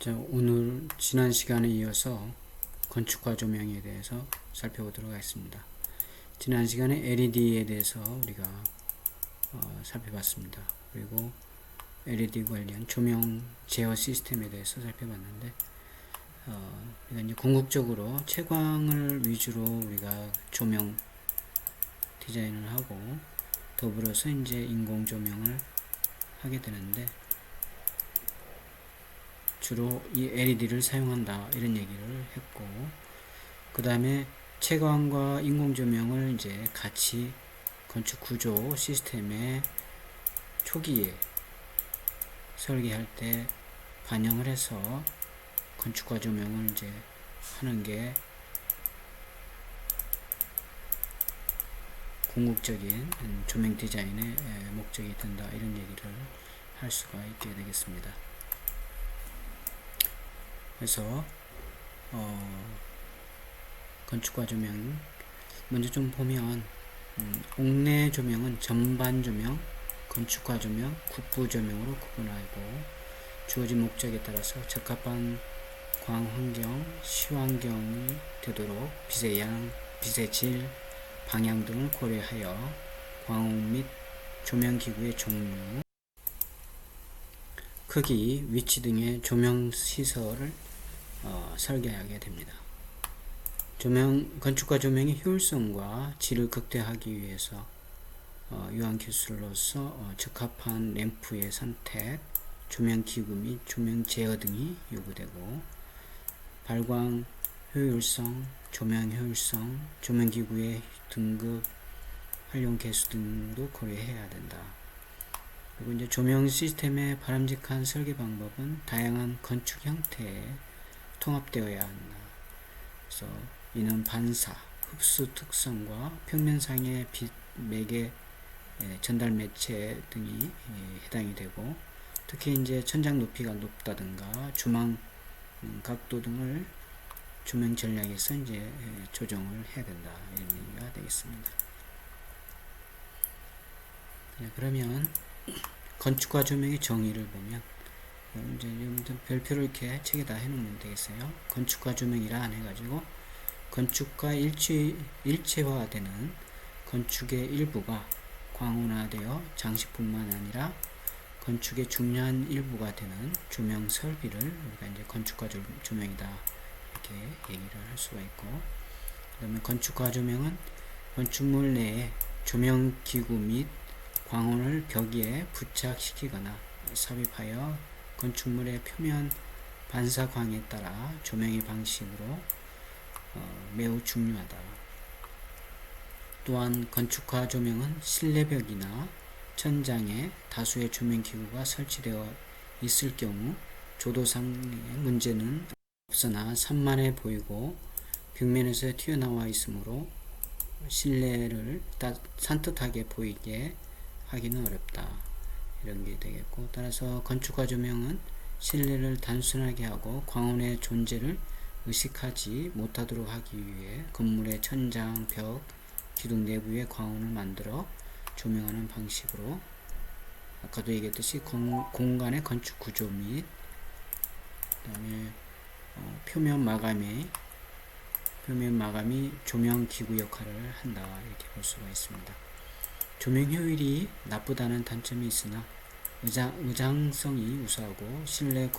자, 오늘 지난 시간에 이어서 건축과 조명에 대해서 살펴보도록 하겠습니다. 지난 시간에 LED에 대해서 우리가 살펴봤습니다. 그리고 LED 관련 조명 제어 시스템에 대해서 살펴봤는데 우리가 이제 궁극적으로 채광을 위주로 우리가 조명 디자인을 하고 더불어서 이제 인공 조명을 하게 되는데 주로 이 LED를 사용한다 이런 얘기를 했고, 그 다음에 채광과 인공조명을 이제 같이 건축 구조 시스템의 초기에 설계할 때 반영을 해서 건축과 조명을 이제 하는 게 궁극적인 조명 디자인의 목적이 된다 이런 얘기를 할 수가 있게 되겠습니다. 그래서 건축과 조명 먼저 좀 보면 옥내 조명은 전반 조명, 건축과 조명, 국부 조명으로 구분하고 주어진 목적에 따라서 적합한 광환경, 시환경이 되도록 빛의 양, 빛의 질, 방향 등을 고려하여 광원 및 조명기구의 종류, 크기, 위치 등의 조명 시설을 설계하게 됩니다. 건축과 조명의 효율성과 질을 극대화하기 위해서 유한 기술로서 적합한 램프의 선택, 조명 기구 및 조명 제어 등이 요구되고, 발광 효율성, 조명 효율성, 조명 기구의 등급, 활용 개수 등도 고려해야 된다. 그리고 이제 조명 시스템의 바람직한 설계 방법은 다양한 건축 형태에 통합되어야 한다. 그래서 이는 반사, 흡수 특성과 평면상의 빛 매개 전달 매체 등이 해당이 되고, 특히 이제 천장 높이가 높다든가 주망 각도 등을 조명 전략에서 이제 조정을 해야 된다 이런 얘기가 되겠습니다. 그러면 건축과 조명의 정의를 보면 이제 여러분들 별표를 이렇게 책에다 해놓으면 되겠어요. 건축과 조명이라 해가지고 건축과 일체화되는 건축의 일부가 광원화되어 장식뿐만 아니라 건축의 중요한 일부가 되는 조명 설비를 우리가 이제 건축과 조명이다 이렇게 얘기를 할 수가 있고, 그 다음에 건축과 조명은 건축물 내에 조명 기구 및 광원을 벽에 부착시키거나 삽입하여 건축물의 표면 반사광에 따라 조명의 방식으로 매우 중요하다. 또한 건축과 조명은 실내벽이나 천장에 다수의 조명기구가 설치되어 있을 경우 조도상의 문제는 없으나 산만해 보이고 벽면에서 튀어나와 있으므로 실내를 산뜻하게 보이게 하기는 어렵다 이런 게 되겠고, 따라서 건축과 조명은 실내를 단순하게 하고 광원의 존재를 의식하지 못하도록 하기 위해 건물의 천장, 벽, 기둥 내부에 광원을 만들어 조명하는 방식으로 아까도 얘기했듯이 공간의 건축 구조 및 그다음에 표면 마감이 조명 기구 역할을 한다 이렇게 볼 수가 있습니다. 조명 효율이 나쁘다는 단점이 있으나 의장성이 우수하고 실내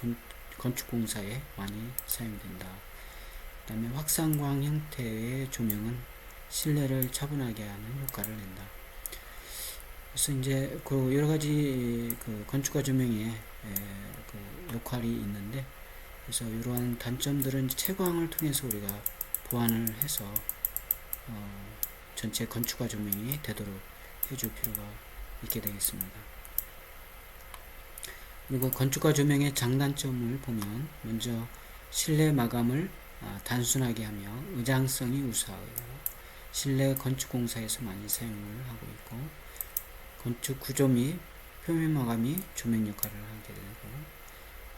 건축 공사에 많이 사용된다. 그 다음에 확산광 형태의 조명은 실내를 차분하게 하는 효과를 낸다. 그래서 이제 그 여러 가지 그 건축과 조명의 그 역할이 있는데, 그래서 이러한 단점들은 채광을 통해서 우리가 보완을 해서 전체 건축과 조명이 되도록 해줄 필요가 있게 되겠습니다. 그리고 건축과 조명의 장단점을 보면 먼저 실내 마감을 단순하게 하며 의장성이 우수하고 실내 건축 공사에서 많이 사용을 하고 있고, 건축 구조 및 표면 마감이 조명 역할을 하게 되고,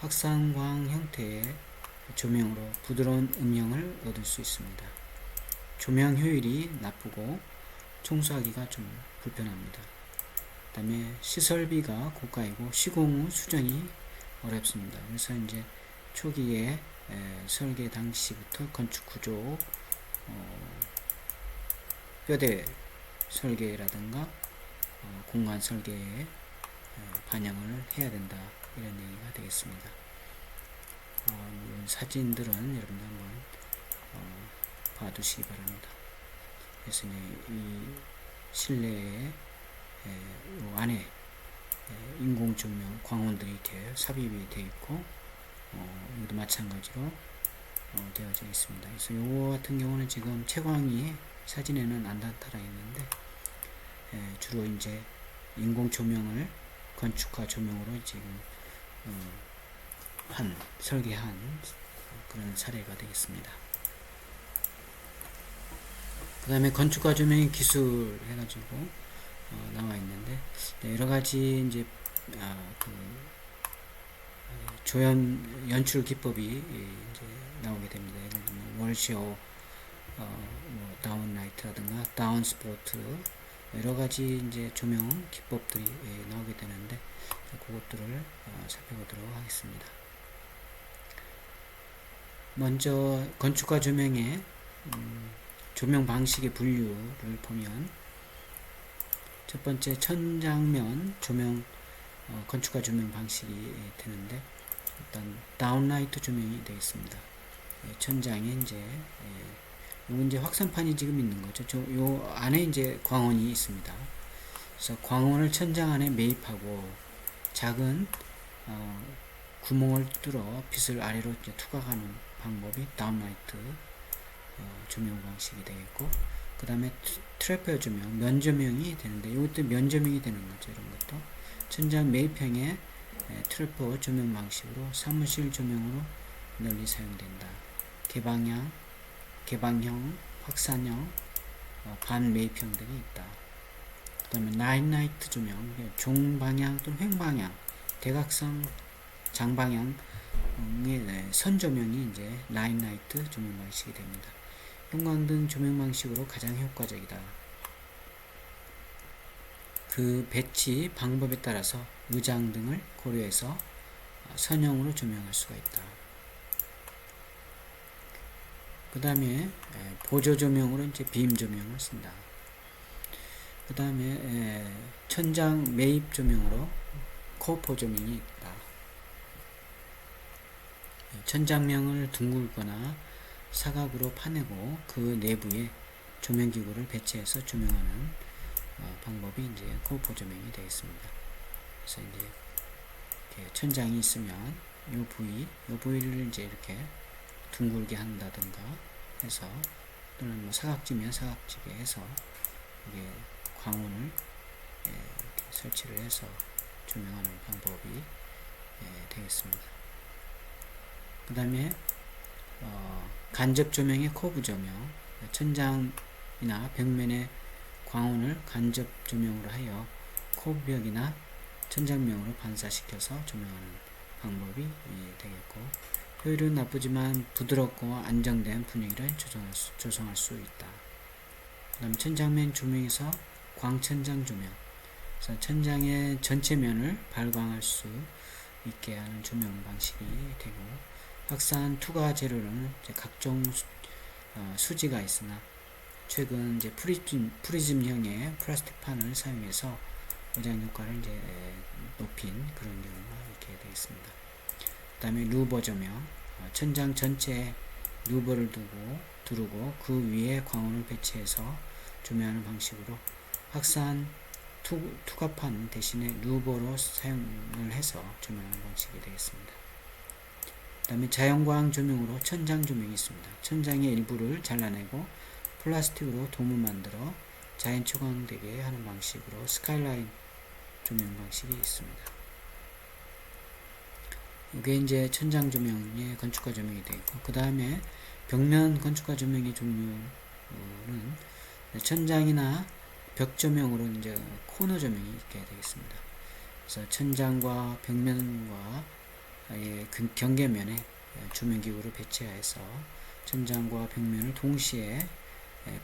확산광 형태의 조명으로 부드러운 음영을 얻을 수 있습니다. 조명 효율이 나쁘고 청소하기가 좀 불편합니다. 그 다음에 시설비가 고가이고 시공 후 수정이 어렵습니다. 그래서 이제 초기에 설계 당시부터 건축 구조 뼈대 설계라든가 공간 설계에 반영을 해야 된다, 이런 얘기가 되겠습니다. 사진들은 여러분들 한번 봐두시기 바랍니다. 그래서 이 실내에 이 안에 인공 조명 광원들이 이렇게 삽입이 되어 있고, 여기도 마찬가지로 되어져 있습니다. 그래서 요거 같은 경우는 지금 채광이 사진에는 안 나타나 있는데, 주로 이제 인공 조명을 건축화 조명으로 지금 설계한 그런 사례가 되겠습니다. 그 다음에 건축화 조명의 기술 해가지고 나와 있는데, 여러가지 이제 조연 연출 기법이 이제 나오게 됩니다. 예를 들면 월쇼, 다운라이트라든가 다운스포트, 여러가지 이제 조명 기법들이 나오게 되는데, 그것들을 살펴보도록 하겠습니다. 먼저 건축화 조명의 조명 방식의 분류를 보면, 첫 번째 천장면 조명 건축화 조명 방식이 되는데, 일단 다운라이트 조명이 되겠습니다. 천장에 이제 요건 이제 확산판이 지금 있는 거죠. 요 안에 이제 광원이 있습니다. 그래서 광원을 천장 안에 매입하고 작은 구멍을 뚫어 빛을 아래로 이제 투각하는 방법이 다운라이트 조명 방식이 되겠고, 그 다음에 트래퍼 조명, 면조명이 되는데, 이것도 면조명이 되는 거죠. 이런 것도 천장 매입형의 트래퍼 조명 방식으로 사무실 조명으로 널리 사용된다. 개방형, 확산형, 반매입형 등이 있다. 그 다음에 나인라이트 조명, 종방향 또는 횡방향, 대각선, 장방향의 선조명이 이제 나인라이트 조명 방식이 됩니다. 형광등 조명 방식으로 가장 효과적이다. 그 배치 방법에 따라서 의장 등을 고려해서 선형으로 조명할 수가 있다. 그 다음에 보조 조명으로 이제 빔 조명을 쓴다. 그 다음에 천장 매입 조명으로 코포 조명이 있다. 천장면을 둥글거나 사각으로 파내고 그 내부에 조명기구를 배치해서 조명하는 방법이 이제 코포 조명이 되겠습니다. 그래서 이제 이렇게 천장이 있으면 요 부위를 이제 이렇게 둥글게 한다든가 해서, 또는 뭐 사각지면 사각지게 해서 이게 광원을 이렇게 설치를 해서 조명하는 방법이 되겠습니다. 그 다음에 간접 조명의 코브 조명, 천장이나 벽면의 광원을 간접 조명으로 하여 코브벽이나 천장면으로 반사시켜서 조명하는 방법이 되겠고, 효율은 나쁘지만 부드럽고 안정된 분위기를 조성할 수 있다. 그 다음 천장면 조명에서 광천장 조명, 그래서 천장의 전체 면을 발광할 수 있게 하는 조명 방식이 되고, 확산 투과 재료는 이제 각종 수지가 있으나 최근 이제 프리즘형의 플라스틱 판을 사용해서 외장 효과를 이제 높인 그런 경우가 이렇게 되겠습니다. 그 다음에 루버 조명, 천장 전체에 루버를 두르고 그 위에 광원을 배치해서 조명하는 방식으로 확산 투과판 대신에 루버로 사용을 해서 조명하는 방식이 되겠습니다. 그 다음에 자연광 조명으로 천장 조명이 있습니다. 천장의 일부를 잘라내고 플라스틱으로 돔을 만들어 자연 초광되게 하는 방식으로 스카이라인 조명 방식이 있습니다. 이게 이제 천장 조명의 건축화 조명이 되고, 그 다음에 벽면 건축화 조명의 종류는 천장이나 벽 조명으로 이제 코너 조명이 있게 되겠습니다. 그래서 천장과 벽면과 경계면에 조명기구를 배치해서 천장과 벽면을 동시에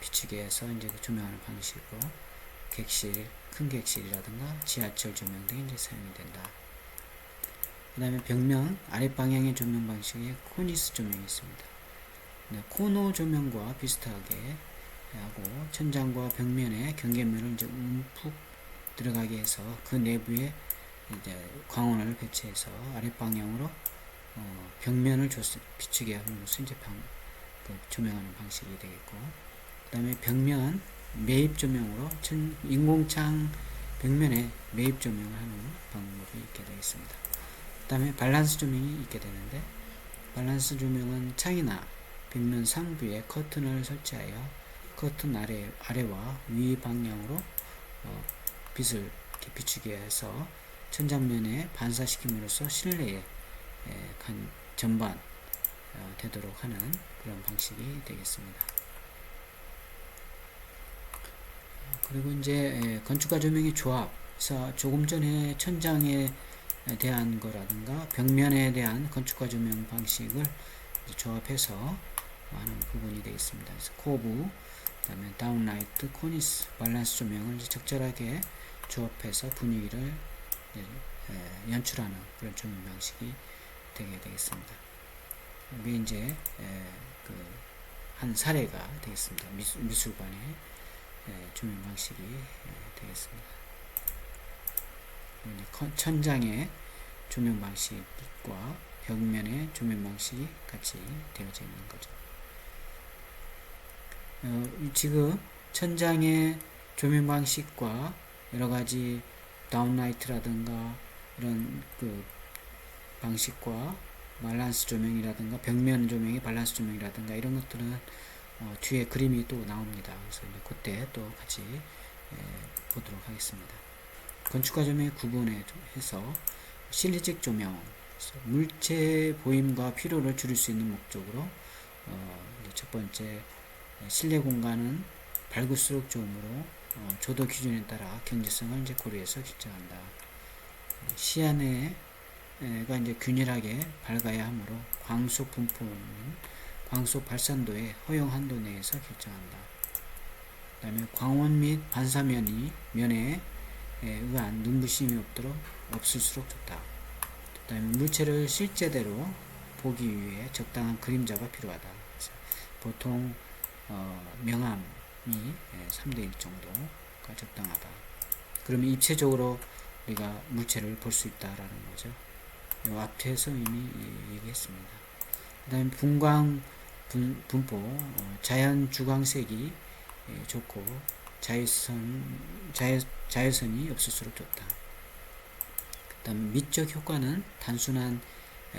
비추게 해서 이제 조명하는 방식으로 객실, 큰 객실이라든가 지하철 조명 등이 이제 사용이 된다. 그 다음에 벽면 아랫방향의 조명 방식에 코니스 조명이 있습니다. 네, 코너 조명과 비슷하게 하고 천장과 벽면에 경계면을 이제 움푹 들어가게 해서 그 내부에 이제 광원을 배치해서 아랫방향으로 벽면을 비추게 함으로써 이제 조명하는 방식이 되겠고, 그 다음에 벽면 매입 조명으로 인공창 벽면에 매입 조명을 하는 방법이 있게 되겠습니다. 그 다음에 밸런스 조명이 있게 되는데, 밸런스 조명은 창이나 벽면 상부에 커튼을 설치하여 커튼 아래와 위 방향으로 빛을 이렇게 비추게 해서 천장면에 반사시킴으로써 실내에 전반 되도록 하는 그런 방식이 되겠습니다. 그리고 이제 건축과 조명의 조합, 그래서 조금 전에 천장에 대한 거라든가 벽면에 대한 건축과 조명 방식을 조합해서 하는 부분이 되겠습니다. 그래서 코브, 그 다음에 다운라이트, 코니스, 밸런스 조명을 적절하게 조합해서 분위기를 연출하는 그런 조명 방식이 되게 되겠습니다. 이게 이제 한 사례가 되겠습니다. 미술관의 조명 방식이 되겠습니다. 천장의 조명 방식과 벽면의 조명 방식이 같이 되어져 있는 거죠. 지금 천장의 조명 방식과 여러 가지 다운라이트라든가 이런 방식과 밸런스 조명이라든가 벽면 조명의 밸런스 조명이라든가 이런 것들은 뒤에 그림이 또 나옵니다. 그래서 이제 그때 또 같이 보도록 하겠습니다. 건축과 조명의 구분해서 실리적 조명, 물체 보임과 피로를 줄일 수 있는 목적으로 첫 번째 실내 공간은 밝을수록 좋으므로 조도 기준에 따라 경제성을 이제 고려해서 결정한다. 시야내가 이제 균일하게 밝아야 하므로 광속 분포는 광속 발산도의 허용 한도 내에서 결정한다. 그 다음에 광원 및 반사면에 의한 눈부심이 없을수록 좋다. 그 다음에 물체를 실제대로 보기 위해 적당한 그림자가 필요하다. 보통 명암이 3:1 정도가 적당하다. 그러면 입체적으로 우리가 물체를 볼 수 있다라는 거죠. 앞에서 이미 얘기했습니다. 그 다음에 분광 분포, 자연 주광색이 좋고 자외선이 없을수록 좋다. 그 다음 미적 효과는 단순한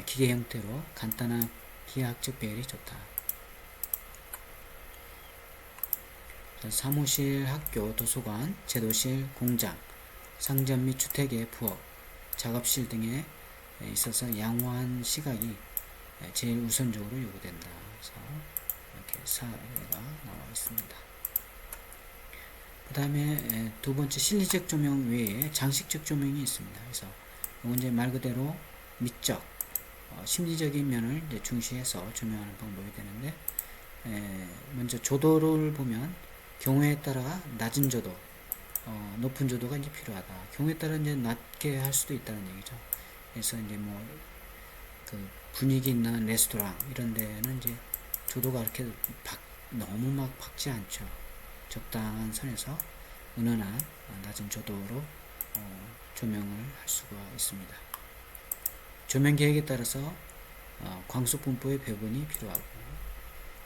기계 형태로 간단한 기하학적 배열이 좋다. 사무실, 학교, 도서관, 제도실, 공장, 상점 및 주택의 부엌, 작업실 등에 있어서 양호한 시각이 제일 우선적으로 요구된다. 그래서 이렇게 사례가 나와 있습니다. 그 다음에 두 번째 실리적 조명 외에 장식적 조명이 있습니다. 그래서 이건 이제 말 그대로 미적, 심리적인 면을 이제 중시해서 조명하는 방법이 되는데, 먼저 조도를 보면 경우에 따라 낮은 조도, 높은 조도가 이제 필요하다. 경우에 따라 이제 낮게 할 수도 있다는 얘기죠. 그래서 이제 분위기 있는 레스토랑 이런 데는 이제 조도가 이렇게 너무 막 밝지 않죠. 적당한 선에서 은은한 낮은 조도로 조명을 할 수가 있습니다. 조명 계획에 따라서 광속 분포의 배분이 필요하고,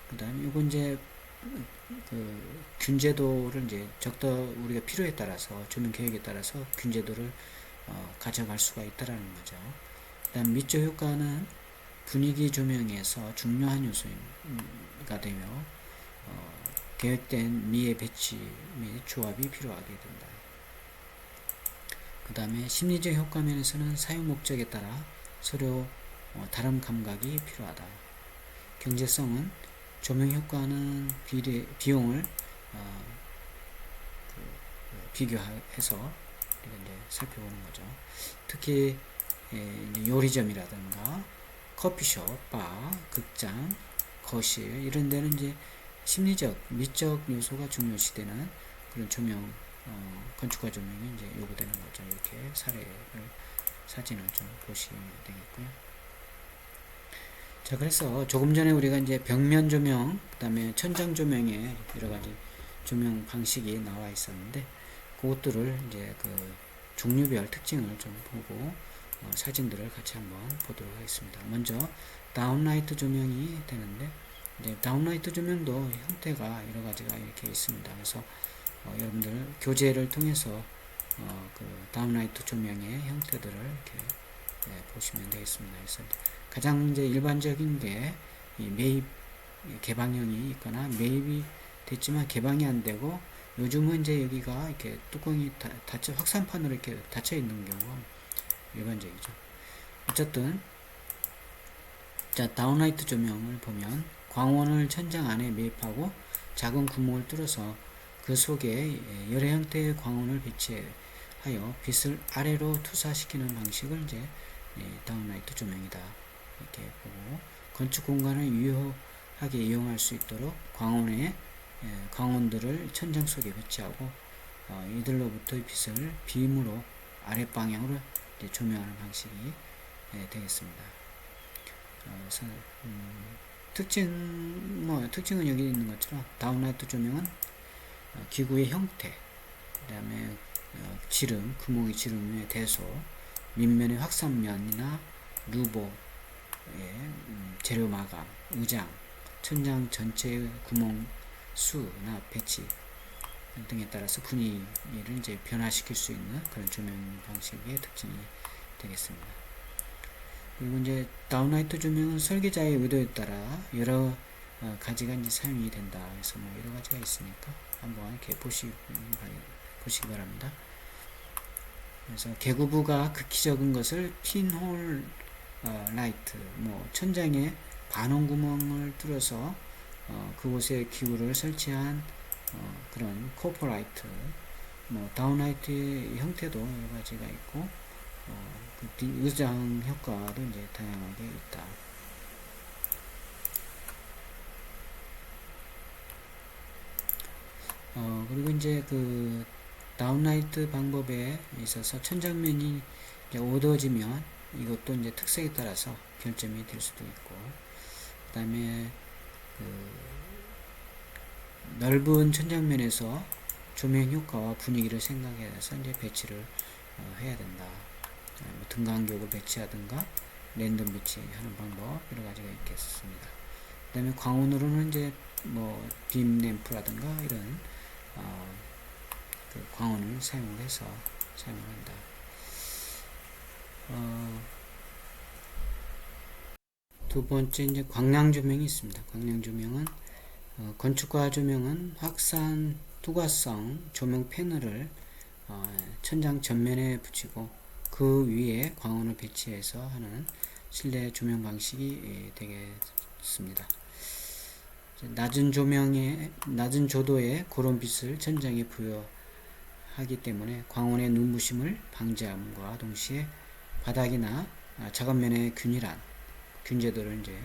그 다음에 이건 이제 균제도를 이제 우리가 필요에 따라서 조명 계획에 따라서 균제도를 가져갈 수가 있다라는 거죠. 그 다음 미적 효과는 분위기 조명에서 중요한 요소가 되며 계획된 미의 배치 및 조합이 필요하게 된다. 그 다음에 심리적 효과 면에서는 사용 목적에 따라 서로 다른 감각이 필요하다. 경제성은 조명 효과는 비용을 비교해서 우리가 이제 살펴보는 거죠. 특히 요리점이라든가 커피숍, 바, 극장, 거실 이런 데는 이제 심리적, 미적 요소가 중요시되는 그런 조명, 건축과 조명이 이제 요구되는 거죠. 이렇게 사례를 사진을 좀 보시면 되겠고요. 자, 그래서 조금 전에 우리가 이제 벽면 조명, 그 다음에 천장 조명에 여러 가지 조명 방식이 나와 있었는데, 그것들을 이제 그 종류별 특징을 좀 보고 사진들을 같이 한번 보도록 하겠습니다. 먼저 다운라이트 조명이 되는데, 이제 다운라이트 조명도 형태가 여러 가지가 이렇게 있습니다. 그래서 여러분들 교재를 통해서 그 다운라이트 조명의 형태들을 이렇게 보시면 되겠습니다. 그래서 가장 이제 일반적인 게 이 매입 개방형이 있거나 매입이 됐지만 개방이 안 되고, 요즘은 이제 여기가 이렇게 뚜껑이 닫혀 확산판으로 이렇게 닫혀 있는 경우가 일반적이죠. 어쨌든 자, 다운라이트 조명을 보면 광원을 천장 안에 매입하고 작은 구멍을 뚫어서 그 속에 여러 형태의 광원을 배치하여 빛을 아래로 투사시키는 방식을 이제 다운라이트 조명이다 이렇게 보고, 건축 공간을 유효하게 이용할 수 있도록 광원들을 천장 속에 배치하고 이들로부터의 빛을 빔으로 아랫방향으로 조명하는 방식이 되겠습니다. 그래서 특징은 여기 있는 것처럼 다운라이트 조명은 기구의 형태, 그 다음에 구멍의 지름의 대소, 밑면의 확산면이나 루보의 재료 마감, 의장, 천장 전체의 구멍 수나 배치 등에 따라서 분위기를 이제 변화시킬 수 있는 그런 조명 방식의 특징이 되겠습니다. 그리고 이제 다운라이트 조명은 설계자의 의도에 따라 여러 가지가 이제 사용이 된다. 그래서 뭐 여러 가지가 있으니까 한번 이렇게 보시기 바랍니다. 그래서 개구부가 극히 적은 것을 핀홀 라이트, 뭐 천장에 반원 구멍을 뚫어서 그곳에 기구를 설치한 그런 코퍼라이트, 뭐 다운라이트의 형태도 여러 가지가 있고, 그 의장 효과도 이제 다양하게 있다. 그리고 이제 그 다운라이트 방법에 있어서 천장면이 이제 어두워지면 이것도 이제 특색에 따라서 결점이 될 수도 있고, 그 다음에 그 넓은 천장면에서 조명 효과와 분위기를 생각해서 이제 배치를 해야 된다. 뭐 등간격을 배치하든가 랜덤 배치하는 방법 여러 가지가 있겠습니다. 그 다음에 광원으로는 이제 뭐 빔 램프라든가 이런 그 광원을 사용해서 사용을 한다. 두 번째 이제 광량 조명이 있습니다. 광량 조명은 건축과 조명은 확산 투과성 조명 패널을 천장 전면에 붙이고 그 위에 광원을 배치해서 하는 실내 조명 방식이 되겠습니다. 낮은 조도의 그런 빛을 천장에 부여하기 때문에 광원의 눈부심을 방지함과 동시에 바닥이나 작업면의 균일한 균제도를 이제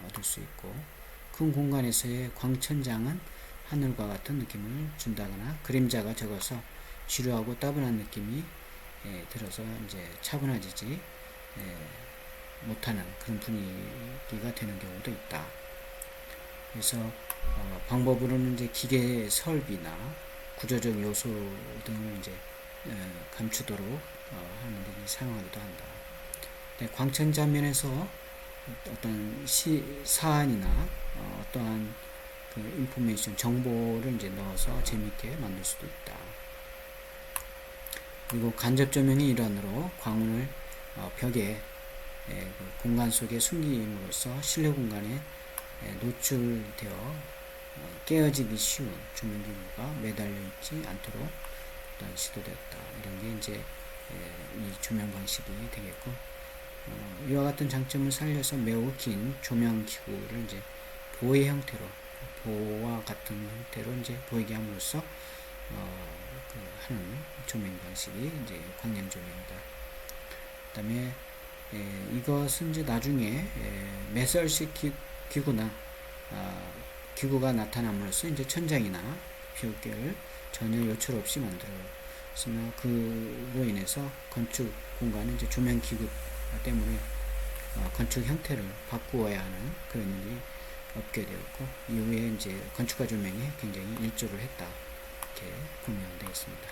얻을 수 있고, 큰 공간에서의 광천장은 하늘과 같은 느낌을 준다거나 그림자가 적어서 지루하고 따분한 느낌이 들어서 이제 차분해지지 못하는 그런 분위기가 되는 경우도 있다. 그래서 방법으로는 이제 기계 설비나 구조적 요소 등을 이제 감추도록 하는 데 사용하기도 한다. 광천장면에서 어떤 사안이나 어떠한 그 인포메이션 정보를 이제 넣어서 재미있게 만들 수도 있다. 그리고 간접 조명의 일환으로 광원을 벽에 그 공간 속에 숨김으로써 실내 공간에 노출되어 깨어지기 쉬운 조명기구가 매달려 있지 않도록 시도되었다. 이런 게 이제 이 조명 방식이 되겠고, 이와 같은 장점을 살려서 매우 긴 조명 기구를 이제 보의 형태로, 보와 같은 형태로 이제 보이게 함으로써 하는 조명 방식이 이제 광량 조명이다. 그다음에 이것은 이제 나중에 매설식 기구나 기구가 나타남으로써 이제 천장이나 비옥계를 전혀 요출 없이 만들어 그로 인해서 건축 공간은 이제 조명 기급 때문에 건축 형태를 바꾸어야 하는 그런 일이 없게 되었고, 이후에 이제 건축가 조명에 굉장히 일조를 했다, 이렇게 분명되어 있습니다.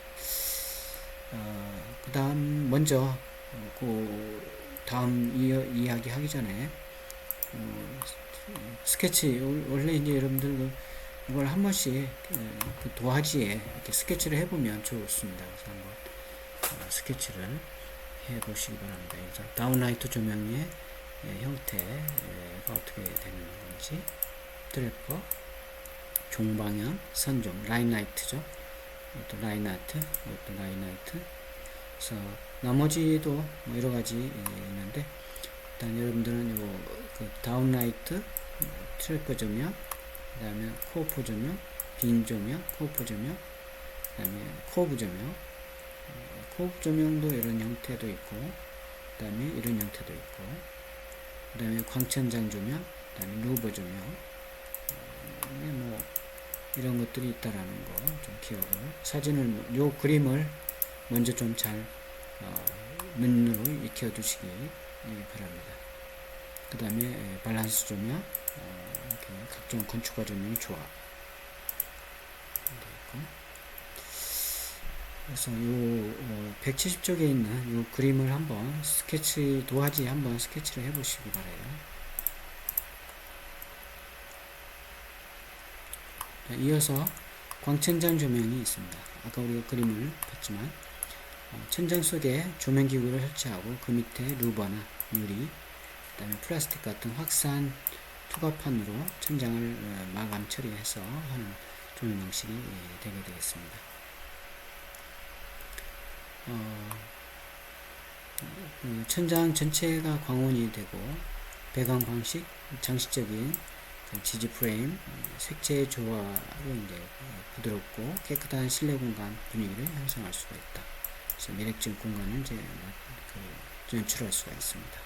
그 다음 먼저 다음 이야기 하기 전에 스케치, 원래 이제 여러분들 이걸 한 번씩 그 도화지에 이렇게 스케치를 해보면 좋습니다. 그래서 한번 스케치를 해보시기 바랍니다. 그래서 다운라이트 조명의 형태가 어떻게 되는 건지, 드래퍼, 종방향, 선종, 라인라이트죠. 이것도 라인라이트, 이것도 라인라이트. 그래서 나머지도 뭐 여러 가지 있는데, 일단 여러분들은 그 다운라이트, 트래퍼 조명, 그 다음에 코어포 조명, 빈 조명, 코어포 조명, 그 다음에 코브 조명, 코브 조명도 이런 형태도 있고, 그 다음에 이런 형태도 있고, 그 다음에 광천장 조명, 그 다음에 루버 조명, 뭐 이런 것들이 있다라는 거 좀 기억을, 사진을, 요 그림을 먼저 좀 잘 눈으로 익혀 두시기 바랍니다. 그 다음에 밸런스 조명, 이렇게 각종 건축가 조명의 조합. 그래서 요 170쪽에 있는 요 그림을 한번 스케치, 도화지 한번 스케치를 해보시기 바래요. 이어서 광천장 조명이 있습니다. 아까 우리가 그림을 봤지만 천장 속에 조명기구를 설치하고 그 밑에 루버나 유리, 그 다음에 플라스틱 같은 확산 투과판으로 천장을 마감 처리해서 하는 조명 방식이 되게 되겠습니다. 천장 전체가 광원이 되고, 배관 방식, 장식적인 지지 프레임, 색채의 조화로 이제 부드럽고 깨끗한 실내 공간 분위기를 형성할 수가 있다. 그래서 매력적인 공간을 이제 연출할 수가 있습니다.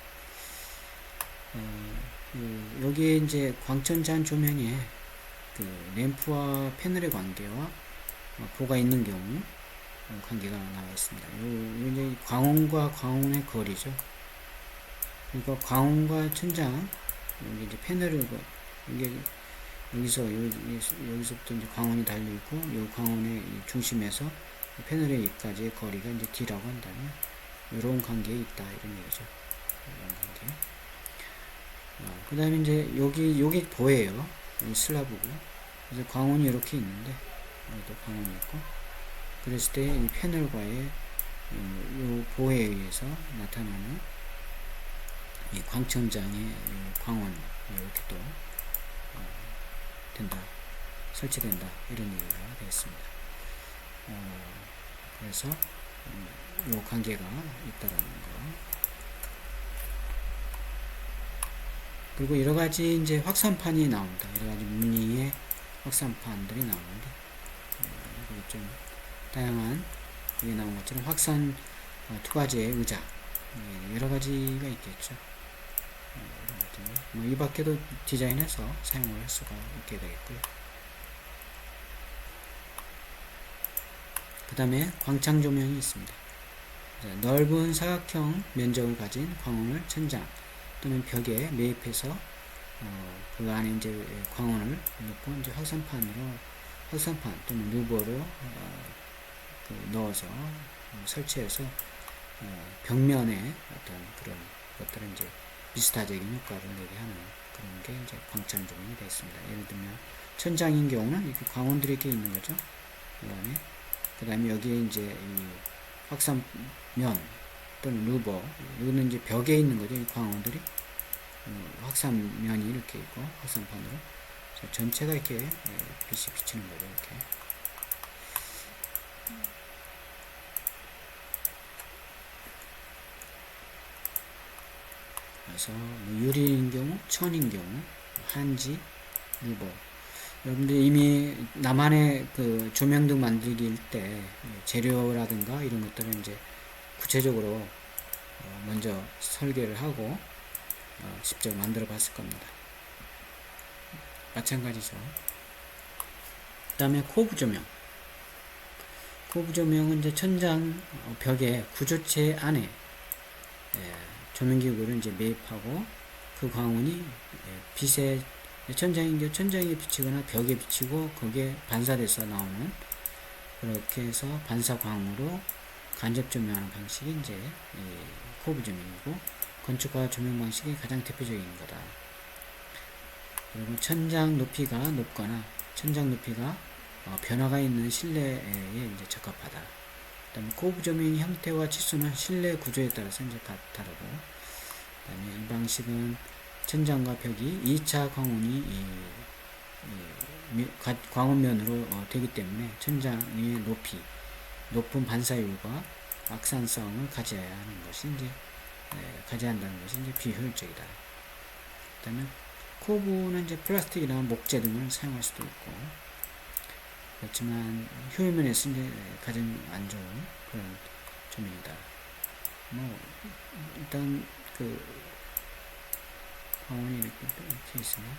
여기에 이제 광천장 조명에 그 램프와 패널의 관계와 고가 있는 경우 관계가 나와 있습니다. 요 이제 광원과 광원의 거리죠. 그러니까 광원과 천장, 여기 이제 패널을, 이게 여기서부터 이제 광원이 달려 있고, 이 광원의 중심에서 패널의 여기까지의 거리가 이제 D라고 한다면, 이런 관계에 있다, 이런 얘기죠. 이런 관계. 그 다음에 이제 여기 보여요. 이 슬라브고. 그래서 광원이 이렇게 있는데, 여기도 광원이 있고, 그랬을 때 이 패널과의 이 보호에 의해서 나타나는 이 광천장의 광원, 이렇게 또 된다, 설치된다, 이런 얘기가 되겠습니다. 그래서 이 관계가 있다라는 거. 그리고 여러 가지 이제 확산판이 나옵니다. 여러 가지 무늬의 확산판들이 나오는데, 좀 다양한 여기 나온 것처럼 확산 두 가지의 의자, 여러 가지가 있겠죠. 이 밖에도 디자인해서 사용을 할 수가 있게 되겠고요. 그 다음에 광창 조명이 있습니다. 넓은 사각형 면적을 가진 광원을 천장 또는 벽에 매입해서 그 안에 이제 광원을 넣고 이제 확산판 또는 루버로 넣어서 설치해서 벽면에 어떤 그런 것들은 이제 비스타적인 효과를 내게 하는 그런 게 이제 광창 조명이 되겠습니다. 예를 들면 천장인 경우는 이렇게 광원들이 이렇게 있는 거죠. 그 안에. 그 다음에 여기에 이제 이 확산면 또는 루버, 이거는 이제 벽에 있는 거죠. 이 광원들이. 확산면이 이렇게 있고, 확산판으로. 전체가 이렇게 빛이 비치는 거죠. 이렇게. 그래서 유리인 경우, 천인 경우, 한지, 루버. 여러분들 이미 나만의 그 조명등 만들기일 때 재료라든가 이런 것들은 이제 구체적으로 먼저 설계를 하고 직접 만들어 봤을 겁니다. 마찬가지죠. 그 다음에 코브 조명. 코브 조명은 이제 천장 벽에 구조체 안에 조명기구를 이제 매입하고 그 광원이 빛에 천장에 비치거나 벽에 비치고 거기에 반사돼서 나오는 그렇게 해서 반사광으로 간접 조명하는 방식이 이제 코브 조명이고 건축가 조명 방식의 가장 대표적인 거다. 그리고 천장 높이가 높거나 천장 높이가 변화가 있는 실내에 이제 적합하다. 그다음에 코브 조명의 형태와 치수는 실내 구조에 따라서 이제 다르고, 그다음에 이 방식은 천장과 벽이 2차 광원이 광원면으로 되기 때문에 천장의 높은 반사율과 확산성을 가져야 하는 것이 이제 가져야 한다는 것이 이제 비효율적이다. 그다음에 코브는 이제 플라스틱이나 목재 등을 사용할 수도 있고, 그렇지만 효율면에서 이제 가장 안 좋은 그런 조명이다. 뭐 일단 그 광원이 이렇게 있으면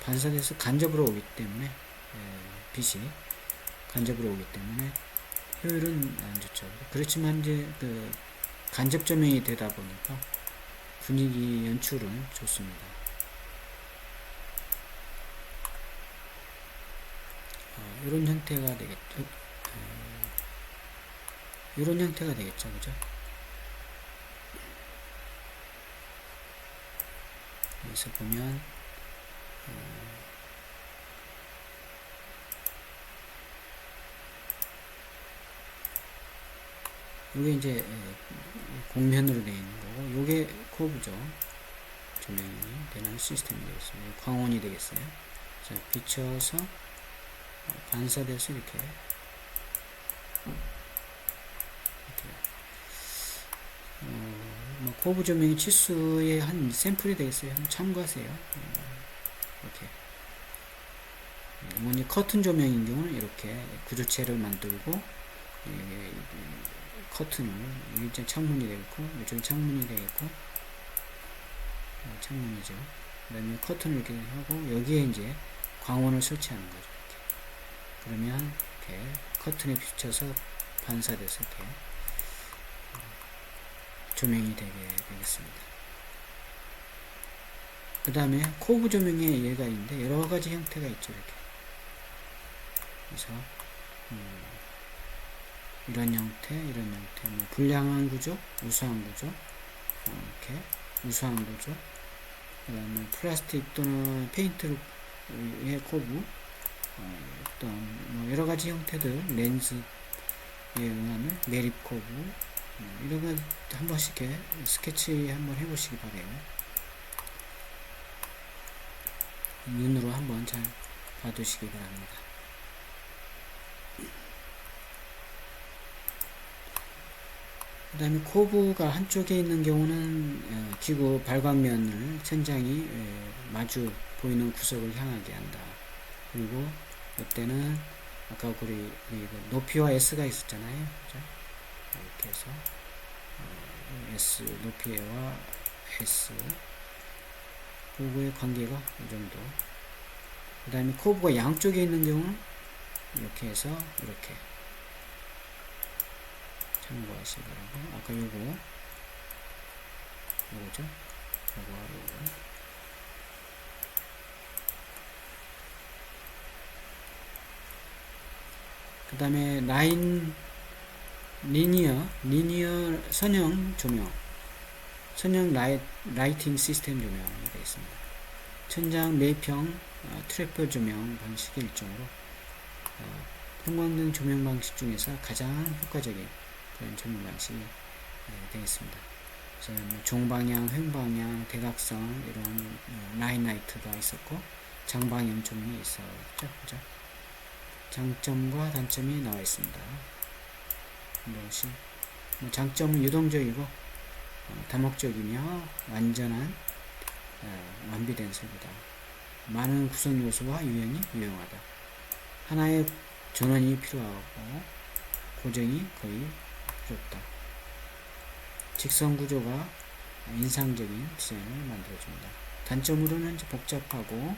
반사돼서 간접으로 오기 때문에 빛이 간접으로 오기 때문에 효율은 안 좋죠. 그렇지만 이제 그 간접 조명이 되다 보니까 분위기 연출은 좋습니다. 이런 형태가 되겠죠. 이런 형태가 되겠죠, 그죠? 여기서 보면 이게 이제 곡면으로 되어 있는 거고, 요게 코브죠. 조명이 되는 시스템이 되겠습니다. 광원이 되겠어요. 자, 비춰서 반사돼서 이렇게 뭐 코브 조명이 치수의 한 샘플이 되겠어요. 한번 참고하세요. 이렇게. 뭐 이제 커튼 조명인 경우는 이렇게 구조체를 만들고 커튼을 이쪽 창문이 되겠고 이쪽은 창문이 되겠고 창문이죠. 그 다음에 커튼을 이렇게 하고 여기에 이제 광원을 설치하는 거죠. 이렇게. 그러면 이렇게 커튼에 비춰서 반사돼서 이렇게 조명이 되게 되겠습니다. 그 다음에 코브 조명의 예가 있는데 여러 가지 형태가 있죠. 이렇게. 그래서 이런 형태, 뭐 불량한 구조, 우수한 구조, 이렇게 우수한 구조, 그 다음에 플라스틱 또는 페인트의 코브, 어떤 뭐 여러 가지 형태들, 렌즈에 의한 매립 코브, 이런 거 한 번씩 이렇게 스케치 한번 해보시기 바래요. 눈으로 한번 잘 봐두시기 바랍니다. 그 다음에 코브가 한쪽에 있는 경우는 기구 발광면을 천장이 마주 보이는 구석을 향하게 한다. 그리고 이때는 아까 우리 높이와 S가 있었잖아요. 그죠? 이렇게 해서 S 높이와 S 코브의 관계가 이 정도. 그 다음에 코브가 양쪽에 있는 경우는 이렇게 해서 이렇게 참고하시기 바라고. 아까 요거죠? 요거. 그 다음에 리니어 선형 조명, 선형 라이팅 시스템 조명이 되어 있습니다. 천장 매평 트래퍼 조명 방식의 일종으로 형광등 조명 방식 중에서 가장 효과적인 그런 조명 방식이 되겠습니다. 그래서 뭐 종방향, 횡방향, 대각선 이런 라인 라이트가 있었고 장방향 조명이 있었죠. 그죠? 장점과 단점이 나와 있습니다. 무엇이 장점은 유동적이고 다목적이며 완전한 완비된 설계다. 많은 구성 요소와 유형이 유용하다. 하나의 전원이 필요하고 고정이 거의 필요 없다. 직선 구조가 인상적인 디자인을 만들어줍니다. 단점으로는 복잡하고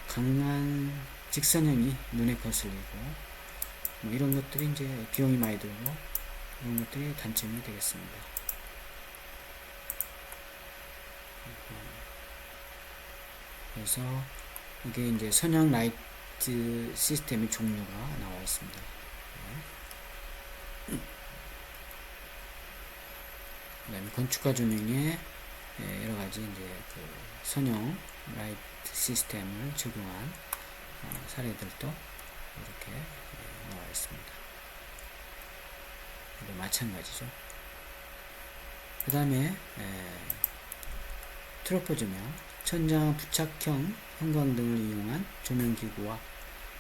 강한 직선형이 눈에 거슬리고 뭐 이런 것들이 이제 비용이 많이 들고 이런 것들이 단점이 되겠습니다. 그래서 이게 이제 선형 라이트 시스템의 종류가 나와 있습니다. 그 다음에 건축가 조명에 여러 가지 이제 그 선형 라이트 시스템을 적용한 사례들도 이렇게 나와 있습니다. 마찬가지죠. 그 다음에 트로포 조명, 천장 부착형 형광등을 이용한 조명기구와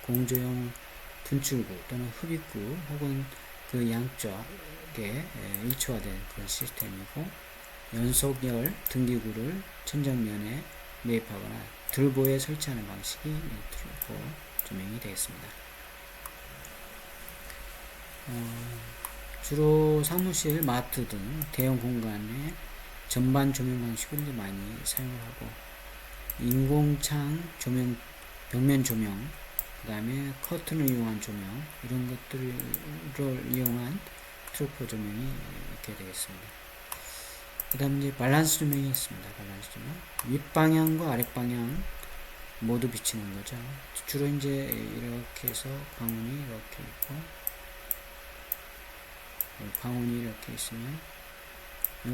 공조용 분출구 또는 흡입구 혹은 그 양쪽에 일치화된 그런 시스템이고, 연속열 등기구를 천장면에 매입하거나 들보에 설치하는 방식이 트로포 조명이 되겠습니다. 주로 사무실, 마트 등 대형 공간에 전반 조명 방식을 이제 많이 사용을 하고, 인공창 조명, 벽면 조명, 그 다음에 커튼을 이용한 조명, 이런 것들을 이용한 트로포 조명이 있게 되겠습니다. 그 다음 이제 밸런스 조명이 있습니다. 밸런스 조명. 윗방향과 아랫방향 모두 비치는 거죠. 주로 이제 이렇게 해서 광원이 이렇게 있고, 광원이 이렇게 있으면,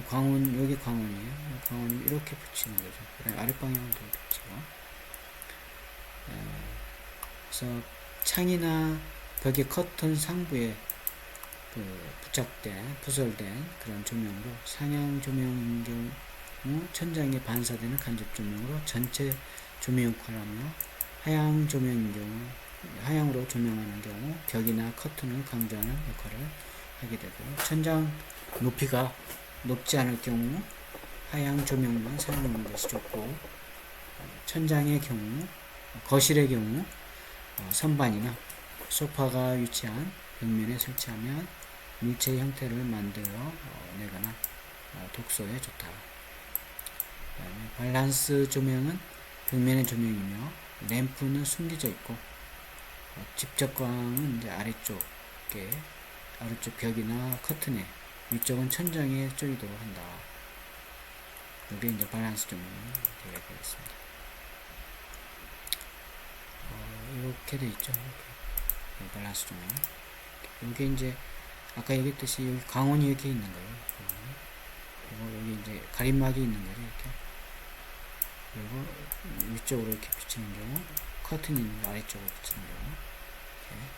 광원, 여기 광원이에요. 광원이 이렇게 붙이는 거죠. 그다음에 아랫방향도 붙이고. 그래서 창이나 벽의 커튼 상부에 그 부착된, 부설된 그런 조명으로, 상향 조명인 경우 천장에 반사되는 간접 조명으로 전체 조명 역할을 하며, 하향 조명인 경우, 하향으로 조명하는 경우 벽이나 커튼을 강조하는 역할을 하게 되고, 천장 높이가 높지 않을 경우 하향 조명만 사용하는 것이 좋고, 천장의 경우, 거실의 경우 선반이나 소파가 위치한 벽면에 설치하면 물체 형태를 만들어 내거나 독서에 좋다. 그다음에 밸런스 조명은 벽면의 조명이며 램프는 숨겨져 있고, 직접광은 이제 아래쪽 벽이나 커튼에, 위쪽은 천장에 쪼이도록 한다. 이게 이제 밸런스 조명이 되겠습니다. 이렇게 돼 있죠. 이렇게. 밸런스 조명. 이게 이제 아까 얘기했듯이 여기 광원이 이렇게 있는 거예요. 그리고 여기 이제 가림막이 있는 거죠. 이렇게. 그리고 위쪽으로 이렇게 비치는 경우, 커튼이 있는 아래쪽으로 비치는 경우, 이렇게.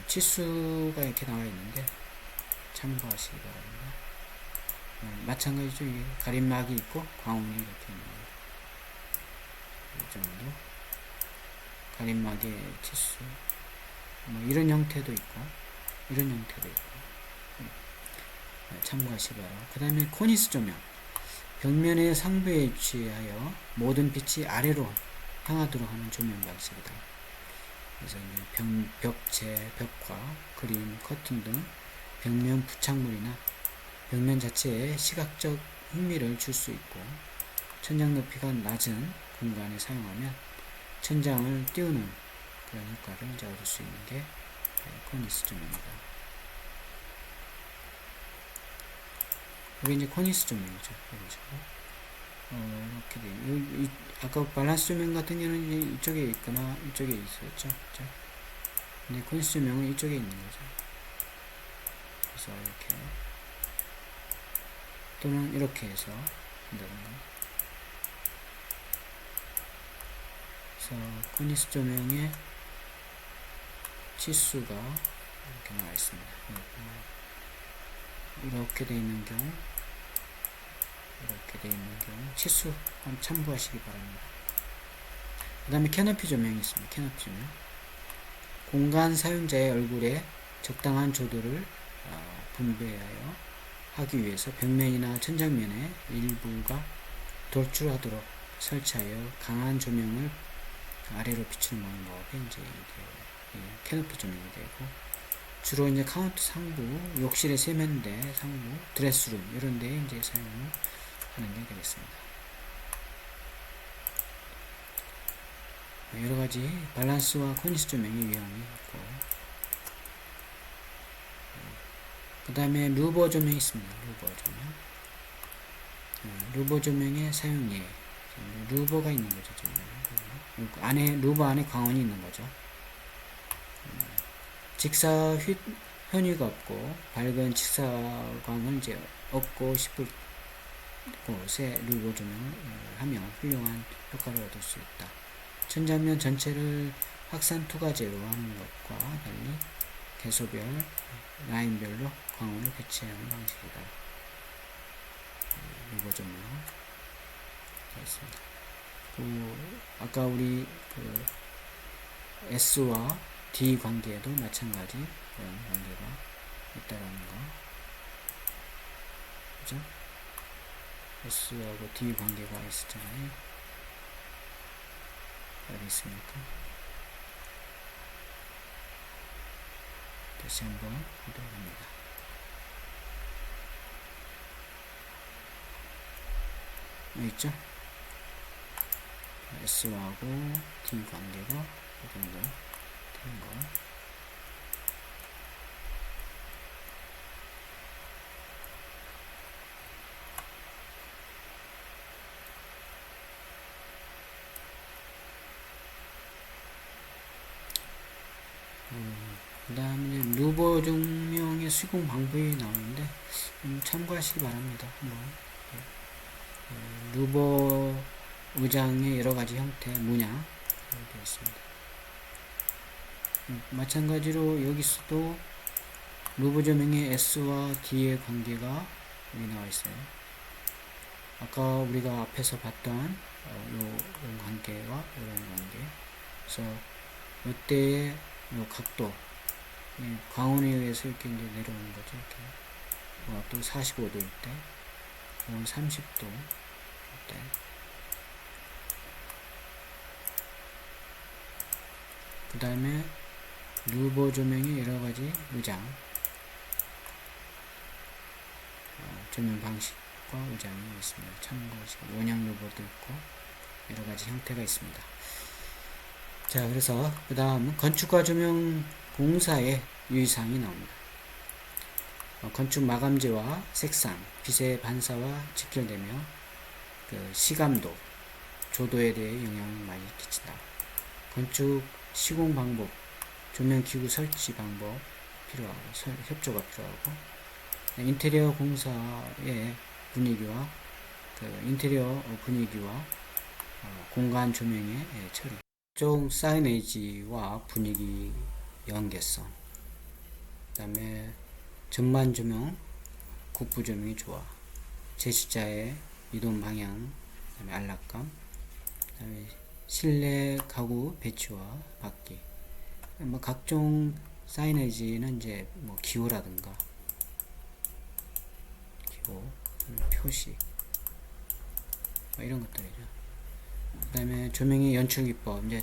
치수가 이렇게 나와 있는데 참고하시기 바랍니다. 마찬가지죠. 이게 가림막이 있고 광원이 이렇게 있는 거예요. 이 정도. 가림막의 치수. 뭐 이런 형태도 있고, 이런 형태도 있고. 참고하시기 바랍니다. 그 다음에 코니스 조명. 벽면의 상부에 위치하여 모든 빛이 아래로 향하도록 하는 조명 방식이다. 그래서 이제 벽체, 벽화, 그림, 커튼 등 벽면 부착물이나 벽면 자체에 시각적 흥미를 줄 수 있고, 천장 높이가 낮은 공간에 사용하면 천장을 띄우는 그런 효과를 이제 얻을 수 있는 게 코니스 조명입니다. 이게 이제 코니스 조명이죠. 이렇게 돼. 아까 밸런스 조명 같은 경우는 이쪽에 있거나 이쪽에 있었죠. 그죠? 근데 코니스 조명은 이쪽에 있는 거죠. 그래서 이렇게, 또는 이렇게 해서 한다든가. 그래서 코니스 조명의 치수가 이렇게 나와 있습니다. 이렇게 되어 있는 경우, 이렇게 되어 있는 경우 치수 한번 참고하시기 바랍니다. 그 다음에 캐노피 조명이 있습니다. 캐노피 조명. 공간 사용자의 얼굴에 적당한 조도를 분배하여 하기 위해서 벽면이나 천장면의 일부가 돌출하도록 설치하여 강한 조명을 아래로 비추는 방법이 이제 캐노피 조명이 되고, 주로 이제 카운트 상부, 욕실의 세면대 상부, 드레스룸 이런 데에 이제 사용을 하는 게 되겠습니다. 여러가지 밸런스와 코니스 조명의 유형이 있고, 그 다음에 루버 조명이 있습니다. 루버 조명. 루버 조명의 사용예. 루버가 있는 거죠. 안에, 루버 안에 광원이 있는 거죠. 직사 현위가 없고, 밝은 직사광을 이제 얻고 싶을 곳에 루버 조명을 하면 훌륭한 효과를 얻을 수 있다. 천장면 전체를 확산 투과제로 하는 것과 달리 개소별, 라인별로 광원을 배치하는 방식이다. 루버 조명 있습니다. 아까 우리 S와 D 관계에도 마찬가지 그런 관계가 있다라는 거. 그죠? S하고 D 관계가 있었잖아요. 어디 있습니까? 다시 한번 보도록 합니다. 여기 있죠? S하고 D 관계가 이 정도 되는 거. 그 다음에 루버 조명의 수공 방법이 나오는데 참고하시기 바랍니다. 루버 의장의 여러가지 형태, 문양 되어 있습니다. 마찬가지로 여기서도 루버 조명의 S와 D의 관계가 여기 나와 있어요. 아까 우리가 앞에서 봤던 요 관계와 이런 관계. 그래서 이때의 요 각도, 광원에 의해서 이렇게 이제 내려오는 거죠. 이렇게. 또 45도일 때, 30도일 때. 그 다음에 루버 조명의 여러가지 의장, 조명 방식과 의장이 있습니다. 참고하시고, 원형 루버도 있고 여러가지 형태가 있습니다. 자, 그래서 그 다음 건축과 조명 공사의 유의사항이 나옵니다. 건축 마감재와 색상, 빛의 반사와 직결되며 시감도, 조도에 대해 영향을 많이 끼친다. 건축 시공 방법, 조명 기구 설치 방법 필요하고, 협조가 필요하고, 인테리어 공사의 분위기와 인테리어 분위기와 공간 조명의 처리, 쪽 사이네이지와 분위기 연계성, 그 다음에 전반 조명, 국부 조명이 좋아, 제시자의 이동 방향, 그 다음에 안락감, 그 다음에 실내 가구 배치와 바퀴, 각종 사이네이지는 이제 기호라든가 기호, 표시, 이런 것들이죠. 그 다음에 조명의 연출 기법, 이제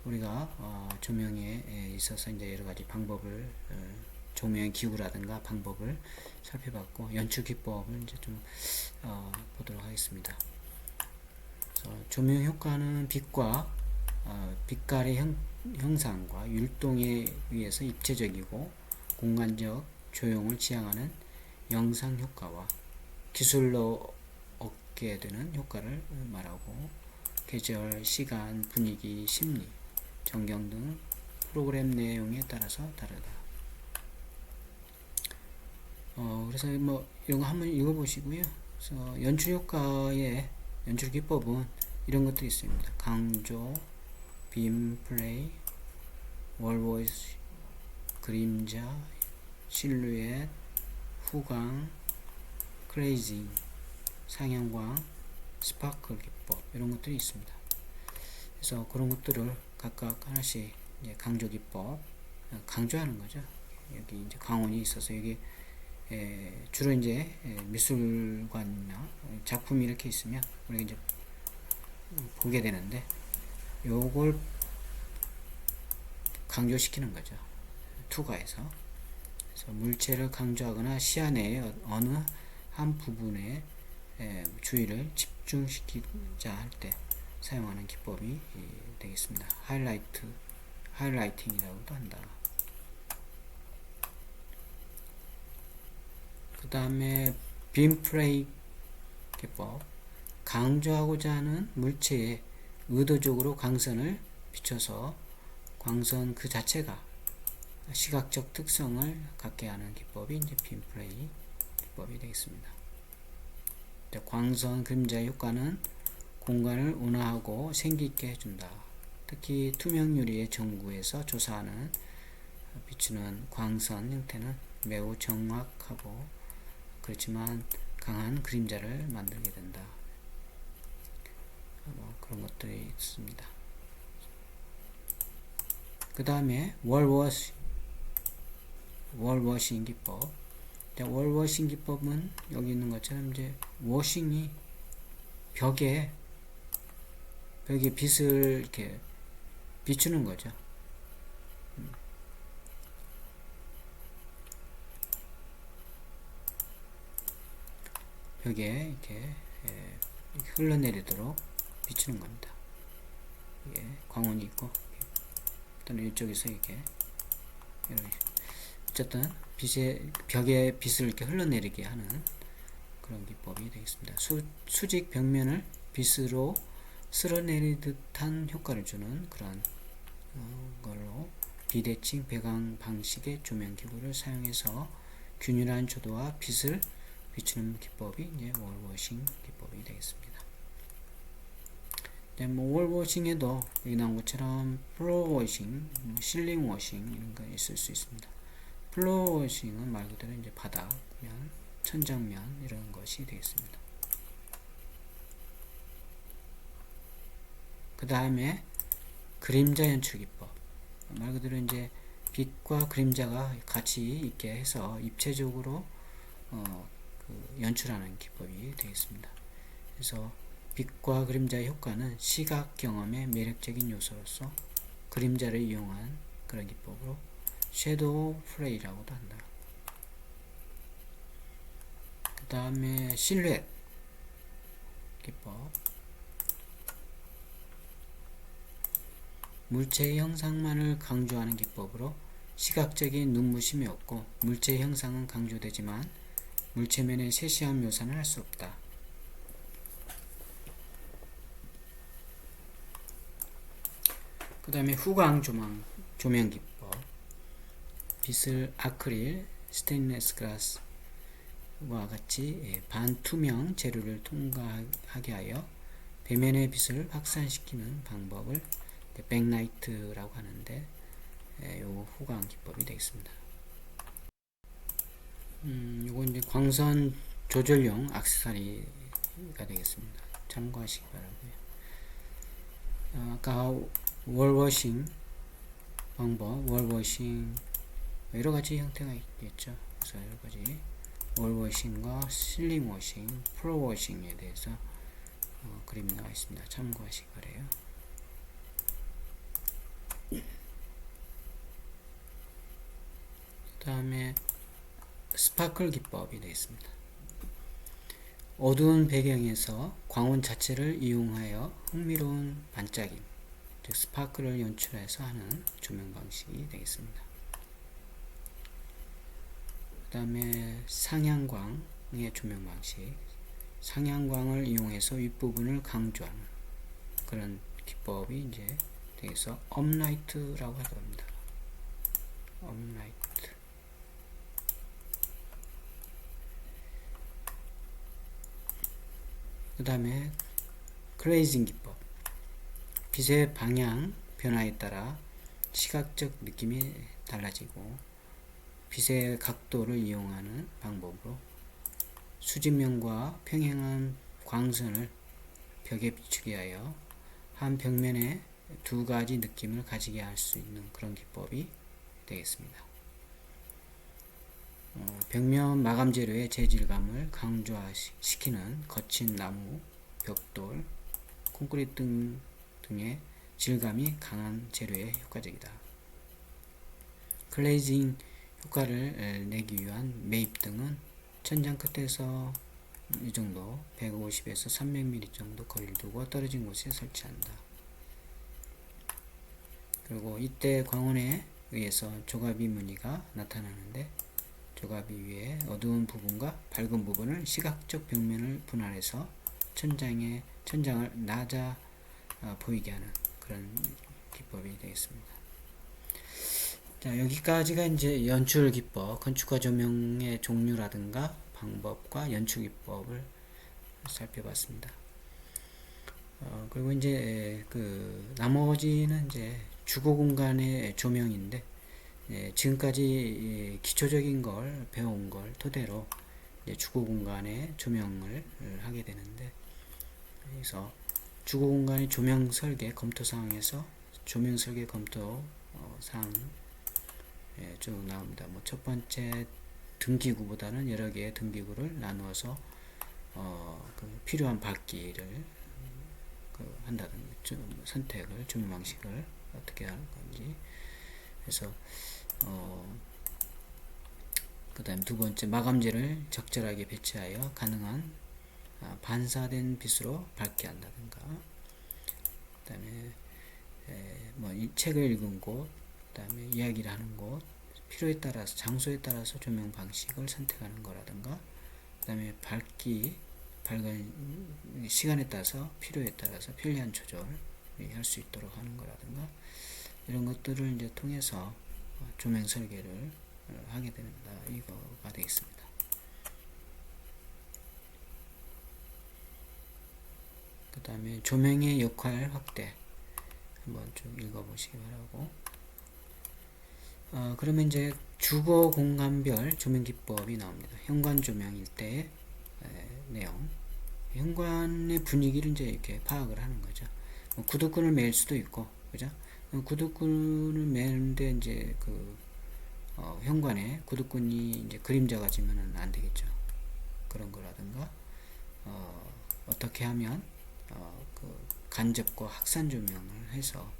우리가 조명에 있어서 이제 여러 가지 방법을, 조명의 기구라든가 방법을 살펴봤고, 연출 기법을 이제 좀 보도록 하겠습니다. 조명 효과는 빛과 빛깔의 형상과 율동에 의해서 입체적이고 공간적 조용을 지향하는 영상 효과와 기술로 얻게 되는 효과를 말하고, 계절, 시간, 분위기, 심리, 전경 등 프로그램 내용에 따라서 다르다. 그래서 이런 거 한번 읽어보시고요. 그래서 연출 효과의 연출 기법은 이런 것들이 있습니다. 강조, 빔, 플레이, 월보이스, 그림자, 실루엣, 후광, 크레이징, 상향광, 스파클 기법, 이런 것들이 있습니다. 그래서 그런 것들을 각각 하나씩 이제 강조 기법, 강조하는 거죠. 여기 이제 강원이 있어서 여기 주로 이제 미술관이나 작품이 이렇게 있으면 우리가 이제 보게 되는데, 요걸 강조시키는 거죠. 투과해서. 그래서 물체를 강조하거나 시야 내의 어느 한 부분에 주의를 집중시키자 할 때, 사용하는 기법이 되겠습니다. 하이라이팅이라고도 한다. 그 다음에 빔 플레이 기법. 강조하고자 하는 물체에 의도적으로 광선을 비춰서 광선 그 자체가 시각적 특성을 갖게 하는 기법이 이제 빔 플레이 기법이 되겠습니다. 광선 그림자 효과는 공간을 온화하고 생기있게 해준다. 특히 투명 유리의 전구에서 조사하는 비추는 광선 형태는 매우 정확하고 그렇지만 강한 그림자를 만들게 된다. 그런 것들이 있습니다. 그 다음에 월워싱 기법. 월워싱 기법은 여기 있는 것처럼 이제 워싱이 벽에 빛을 이렇게 비추는 거죠. 벽에 이렇게 흘러내리도록 비추는 겁니다. 광원이 있고, 또는 이쪽에서 이렇게 어쨌든 벽에 빛을 이렇게 흘러내리게 하는 그런 기법이 되겠습니다. 수직 벽면을 빛으로 쓸어내리듯한 효과를 주는 그런 걸로 비대칭 배광 방식의 조명 기구를 사용해서 균일한 조도와 빛을 비추는 기법이 이제 월워싱 기법이 되겠습니다. 월워싱에도 여기 나온 것처럼 플로어 워싱, 실링 워싱 이런 거 있을 수 있습니다. 플로어 워싱은 말 그대로 이제 바닥면, 천장면 이런 것이 되겠습니다. 그 다음에 그림자 연출 기법. 말 그대로 이제 빛과 그림자가 같이 있게 해서 입체적으로 연출하는 기법이 되겠습니다. 그래서 빛과 그림자의 효과는 시각 경험의 매력적인 요소로서 그림자를 이용한 그런 기법으로 섀도우 플레이라고도 한다. 그 다음에 실루엣 기법. 물체의 형상만을 강조하는 기법으로 시각적인 눈부심이 없고 물체의 형상은 강조되지만 물체면의 세시한 묘사는 할 수 없다. 그 다음에 후광 조명 기법. 빛을 아크릴, 스테인리스 글라스와 같이 반투명 재료를 통과하게 하여 배면의 빛을 확산시키는 방법을 백라이트라고 하는데 요 후광 기법이 되겠습니다. 요건 이제 광선 조절용 액세서리가 되겠습니다. 참고하시기 바라고요. 아까 월워싱 방법, 월워싱 여러 가지 형태가 있겠죠. 그래서 여러 가지 월워싱과 실링 워싱, 프로 워싱에 대해서 그림이 나와 있습니다. 참고하시기 바래요. 그 다음에 스파클 기법이 되어 있습니다. 어두운 배경에서 광원 자체를 이용하여 흥미로운 반짝임, 즉 스파클을 연출해서 하는 조명 방식이 되겠습니다. 그 다음에 상향광의 조명 방식, 상향광을 이용해서 윗부분을 강조하는 그런 기법이 이제 되어서 업라이트라고 합니다. 업라이트. 그 다음에 글레이징 기법. 빛의 방향 변화에 따라 시각적 느낌이 달라지고 빛의 각도를 이용하는 방법으로 수직면과 평행한 광선을 벽에 비추게 하여 한 벽면에 두 가지 느낌을 가지게 할 수 있는 그런 기법이 되겠습니다. 벽면 마감 재료의 재질감을 강조시키는 거친 나무, 벽돌, 콘크리트 등의 질감이 강한 재료에 효과적이다. 글레이징 효과를 내기 위한 매입 등은 천장 끝에서 이 정도 150에서 300mm 정도 거리를 두고 떨어진 곳에 설치한다. 그리고 이때 광원에 의해서 조각이 무늬가 나타나는데 조각이 위에 어두운 부분과 밝은 부분을 시각적 벽면을 분할해서 천장을 낮아 보이게 하는 그런 기법이 되겠습니다. 자, 여기까지가 이제 연출 기법, 건축과 조명의 종류라든가 방법과 연출 기법을 살펴봤습니다. 그리고 이제 그 나머지는 이제 주거 공간의 조명인데 지금까지 기초적인 걸 배운 걸 토대로 이제 주거 공간의 조명을 하게 되는데 그래서 주거 공간의 조명 설계 검토 사항에서 조명 설계 검토 사항 쭉 나옵니다. 뭐 첫 번째 등기구보다는 여러 개의 등기구를 나누어서 그 필요한 밝기를 한다든지 선택을 조명 방식을 어떻게 하는 건지 그래서 그 다음 두 번째 마감재를 적절하게 배치하여 가능한 반사된 빛으로 밝게 한다든가 그 다음에 뭐 이 책을 읽은 곳 그 다음에 이야기를 하는 곳 필요에 따라서 장소에 따라서 조명 방식을 선택하는 거라든가 그 다음에 밝은 시간에 따라서 필요에 따라서 편리한 조절을 할 수 있도록 하는 거라든가 이런 것들을 이제 통해서 조명 설계를 하게 된다 이거가 되겠습니다. 그 다음에 조명의 역할 확대 한번 좀 읽어보시기 바라고 그러면 이제 주거 공간별 조명 기법이 나옵니다. 현관 조명일 때의 내용 현관의 분위기를 이제 이렇게 파악을 하는 거죠. 구두끈을 맬 수도 있고 그죠? 구두끈을 매는데 이제 현관에 구두끈이 이제 그림자가 지면은 안 되겠죠. 그런 거라든가 어떻게 하면 그 간접과 확산 조명을 해서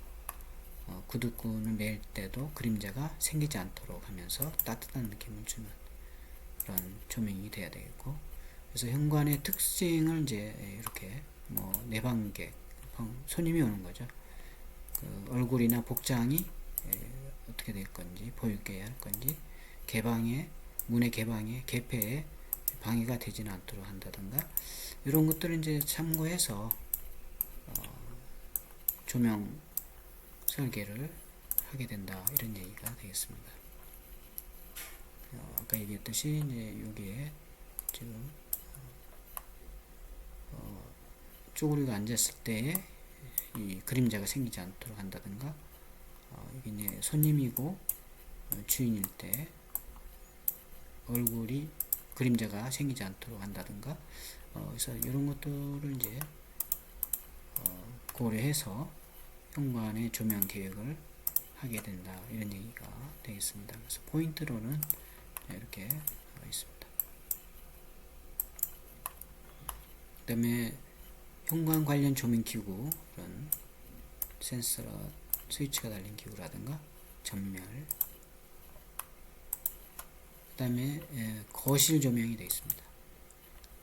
구두끈을 맬 때도 그림자가 생기지 않도록 하면서 따뜻한 느낌을 주는 그런 조명이 돼야 되겠고 그래서 현관의 특징을 이제 이렇게 뭐 내방객 손님이 오는 거죠. 그 얼굴이나 복장이 어떻게 될 건지 보이게 할 건지 문의 개방에 개폐에 방해가 되지는 않도록 한다든가 이런 것들을 이제 참고해서 조명 설계를 하게 된다 이런 얘기가 되겠습니다. 아까 얘기했듯이 이제 여기에 지금 쪼그리고 앉았을 때에 이 그림자가 생기지 않도록 한다든가 이게 이제 손님이고 주인일 때 얼굴이 그림자가 생기지 않도록 한다든가 그래서 이런 것들을 이제 고려해서 현관의 조명 계획을 하게 된다 이런 얘기가 되겠습니다. 그래서 포인트로는 이렇게 있습니다. 그 다음에 현관 관련 조명 기구 이런 센서 스위치가 달린 기구라든가 전멸 그 다음에 거실 조명이 되어 있습니다.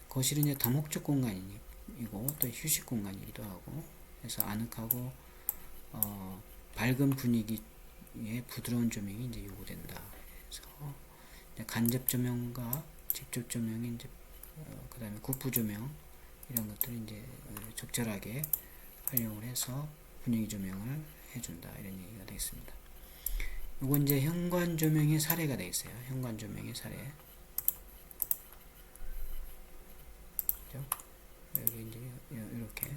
거실은 이제 다목적 공간이고 또 휴식 공간이기도 하고 그래서 아늑하고 밝은 분위기의 부드러운 조명이 이제 요구된다. 그래서 간접 조명과 직접 조명이 이제 그 다음에 국부 조명 이런 것들을 이제 적절하게 활용을 해서 분위기 조명을 해준다 이런 얘기가 되겠습니다. 이건 이제 현관 조명의 사례가 되어 있어요. 현관 조명의 사례. 그죠? 여기 이제 이렇게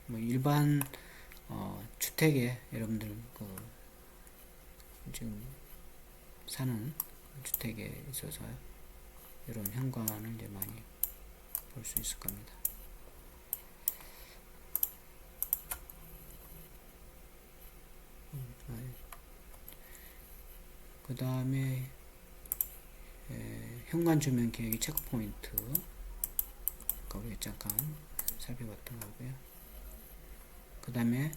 뭐 일반 주택에 여러분들 지금 사는 주택에 있어서 이런 현관을 이제 많이 볼 수 있을 겁니다. 그 다음에 현관 조명 계획의 체크 포인트 아까 우리가 잠깐 살펴봤던 거고요. 그 다음에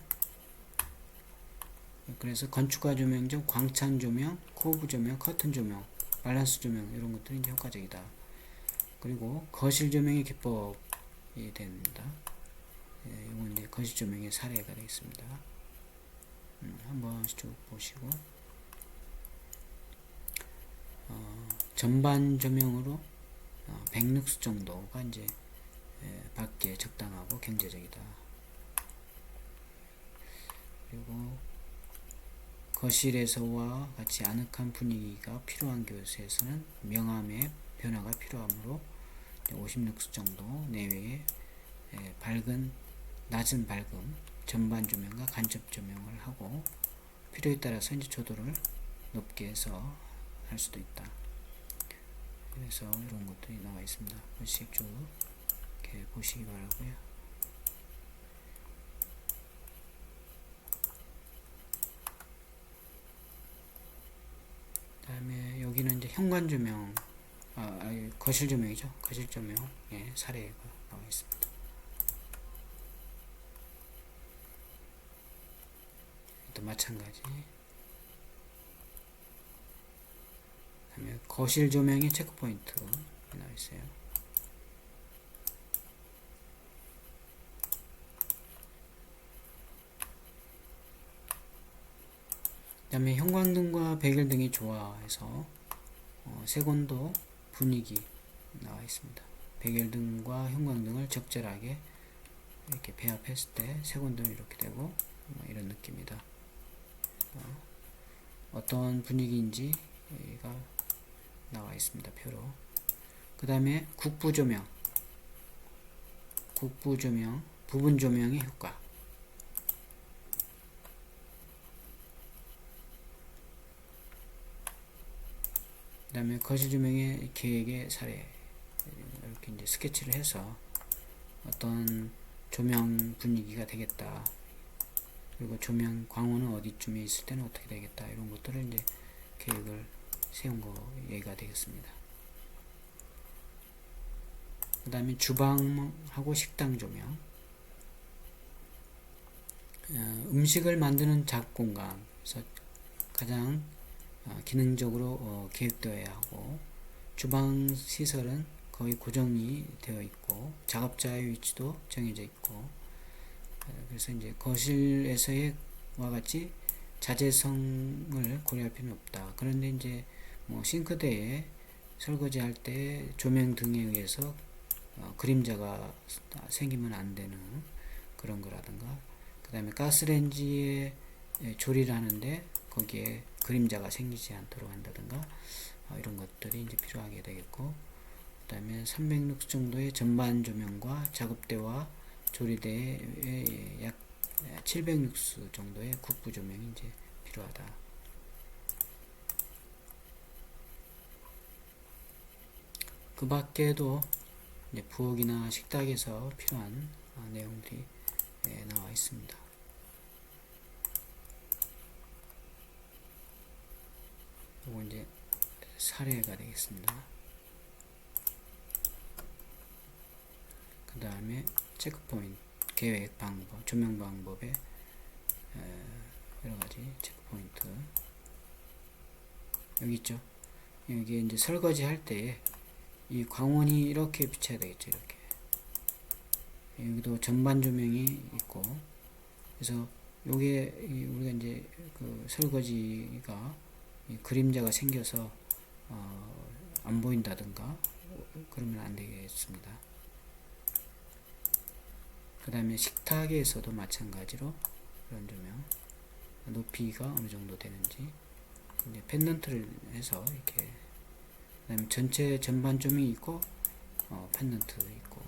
그래서 건축가 조명 중 광찬 조명, 코브 조명, 커튼 조명, 밸런스 조명 이런 것들이 이제 효과적이다. 그리고 거실 조명의 기법이 됩니다. 이건 이제 거실 조명의 사례가 되겠습니다. 한번 쭉 보시고, 전반 조명으로 100룩스 정도가 이제 밖에 적당하고 경제적이다. 그리고 거실에서와 같이 아늑한 분위기가 필요한 곳에서는 명암의 변화가 필요하므로 50룩스 정도 내외의 낮은 밝음, 전반 조명과 간접 조명을 하고, 필요에 따라서 이제 조도를 높게 해서 할 수도 있다. 그래서 이런 것들이 나와 있습니다. 한번씩 쭉 이렇게 보시기 바라고요. 그다음에 여기는 이제 현관 조명, 거실 조명이죠. 거실 조명 사례가 나와 있습니다. 또 마찬가지. 그다음에 거실 조명의 체크 포인트 나와 있어요. 그 다음에 형광등과 백열등이 좋아해서 색온도 분위기 나와 있습니다. 백열등과 형광등을 적절하게 이렇게 배합했을 때 색온도는 이렇게 되고 이런 느낌이다. 어떤 분위기인지가 나와 있습니다. 표로. 그 다음에 국부 조명, 부분 조명의 효과. 그 다음에 거실 조명의 계획의 사례, 이렇게 이제 스케치를 해서 어떤 조명 분위기가 되겠다. 그리고 조명 광원은 어디쯤에 있을 때는 어떻게 되겠다. 이런 것들을 이제 계획을 세운 거 얘기가 되겠습니다. 그 다음에 주방하고 식당 조명, 음식을 만드는 작업 공간에서 가장 기능적으로 계획되어야 하고, 주방 시설은 거의 고정이 되어 있고 작업자의 위치도 정해져 있고, 그래서 이제 거실에서의 와 같이 자재성을 고려할 필요는 없다. 그런데 이제 뭐 싱크대에 설거지할 때 조명 등에 의해서 그림자가 생기면 안 되는 그런 거라든가, 그 다음에 가스레인지에 조리를 하는데 거기에 그림자가 생기지 않도록 한다든가, 이런 것들이 이제 필요하게 되겠고, 그 다음에 300룩스 정도의 전반 조명과 작업대와 조리대에 약 700룩스 정도의 국부 조명이 이제 필요하다. 그 밖에도 이제 부엌이나 식탁에서 필요한 내용들이 나와 있습니다. 이거 이제 사례가 되겠습니다. 그 다음에 체크포인트, 계획 방법, 조명 방법의 여러가지 체크포인트. 여기 있죠. 여기 이제 설거지 할 때 이 광원이 이렇게 비쳐야 되겠죠. 이렇게. 여기도 전반 조명이 있고, 그래서 요게 우리가 이제 그 설거지가 그림자가 생겨서 안 보인다든가 그러면 안 되겠습니다. 그 다음에 식탁에서도 마찬가지로 이런 조명, 높이가 어느 정도 되는지, 이제 펜던트를 해서 이렇게, 그 다음에 전체 전반 조명이 있고 펜던트 있고,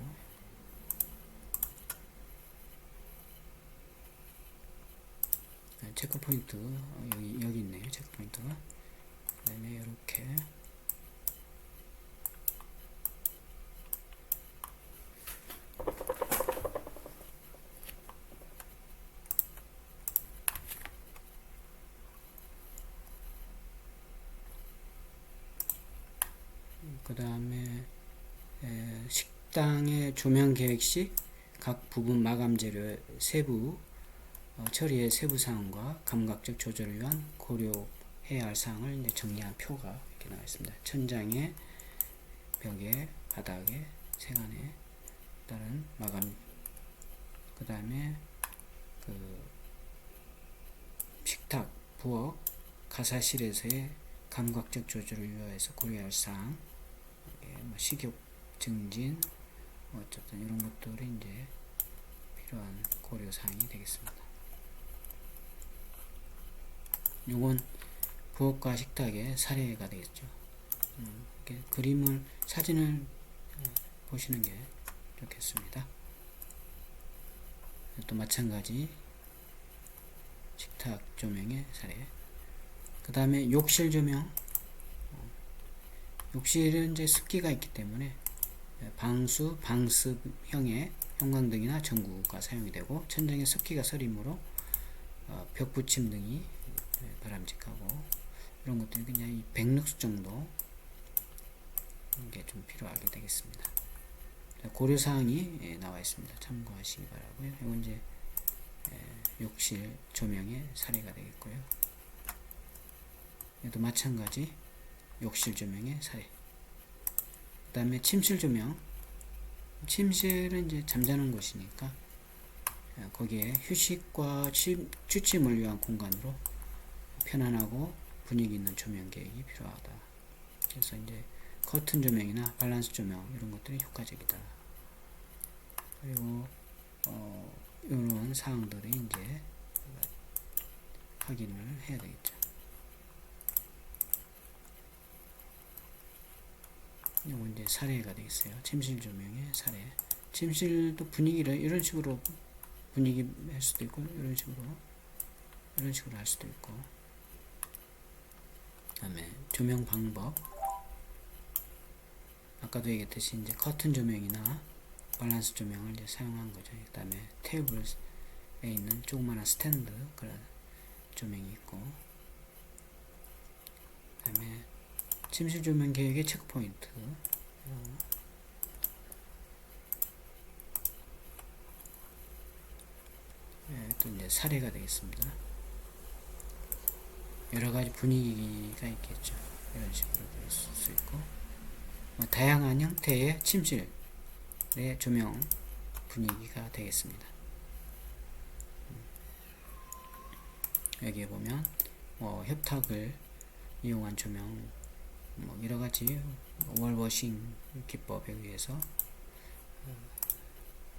체크 포인트 여기 있네요. 체크 포인트가. 그 다음에 이렇게 그 다음에 식당의 조명 계획 시 각 부분 마감 재료 세부 처리의 세부 사항과 감각적 조절을 위한 고려해야 할 사항을 이제 정리한 표가 이렇게 나와 있습니다. 천장에 벽에 바닥에 생안에 따른 마감. 그 다음에 그 식탁, 부엌, 가사실에서의 감각적 조절을 위하여서 고려할 사항, 뭐 식욕 증진, 어쨌든 이런 것들이 이제 필요한 고려 사항이 되겠습니다. 요건 부엌과 식탁의 사례가 되겠죠. 이렇게 그림을, 사진을 보시는 게 좋겠습니다. 또 마찬가지 식탁 조명의 사례. 그 다음에 욕실 조명. 욕실은 이제 습기가 있기 때문에 방수, 방습형의 형광등이나 전구가 사용이 되고, 천장에 습기가 서리므로 벽 붙임 등이 바람직하고, 이런 것들이 그냥 이 100룩스 정도 이게 좀 필요하게 되겠습니다. 고려사항이 나와 있습니다. 참고하시기 바라고요. 이건 이제 욕실 조명의 사례가 되겠고요. 얘도 마찬가지 욕실 조명의 사례. 그 다음에 침실 조명. 침실은 이제 잠자는 곳이니까 거기에 휴식과 취침을 위한 공간으로 편안하고 분위기 있는 조명 계획이 필요하다. 그래서 이제 커튼 조명이나 밸런스 조명 이런 것들이 효과적이다. 그리고 이런 사항들이 이제 확인을 해야 되겠죠. 이거 이제 사례가 되겠어요. 침실 조명의 사례. 침실도 분위기를 이런 식으로 분위기 할 수도 있고, 이런 식으로 할 수도 있고. 그다음에 조명 방법. 아까도 얘기했듯이 이제 커튼 조명이나 밸런스 조명을 이제 사용한 거죠. 그 다음에 테이블에 있는 조그마한 스탠드 그런 조명이 있고, 그 다음에 침실 조명 계획의 체크 포인트. 또 이제 사례가 되겠습니다. 여러 가지 분위기가 있겠죠. 이런 식으로 볼 수 있고, 다양한 형태의 침실의 조명 분위기가 되겠습니다. 여기에 보면 협탁을 이용한 조명, 여러 가지 월워싱 기법에 의해서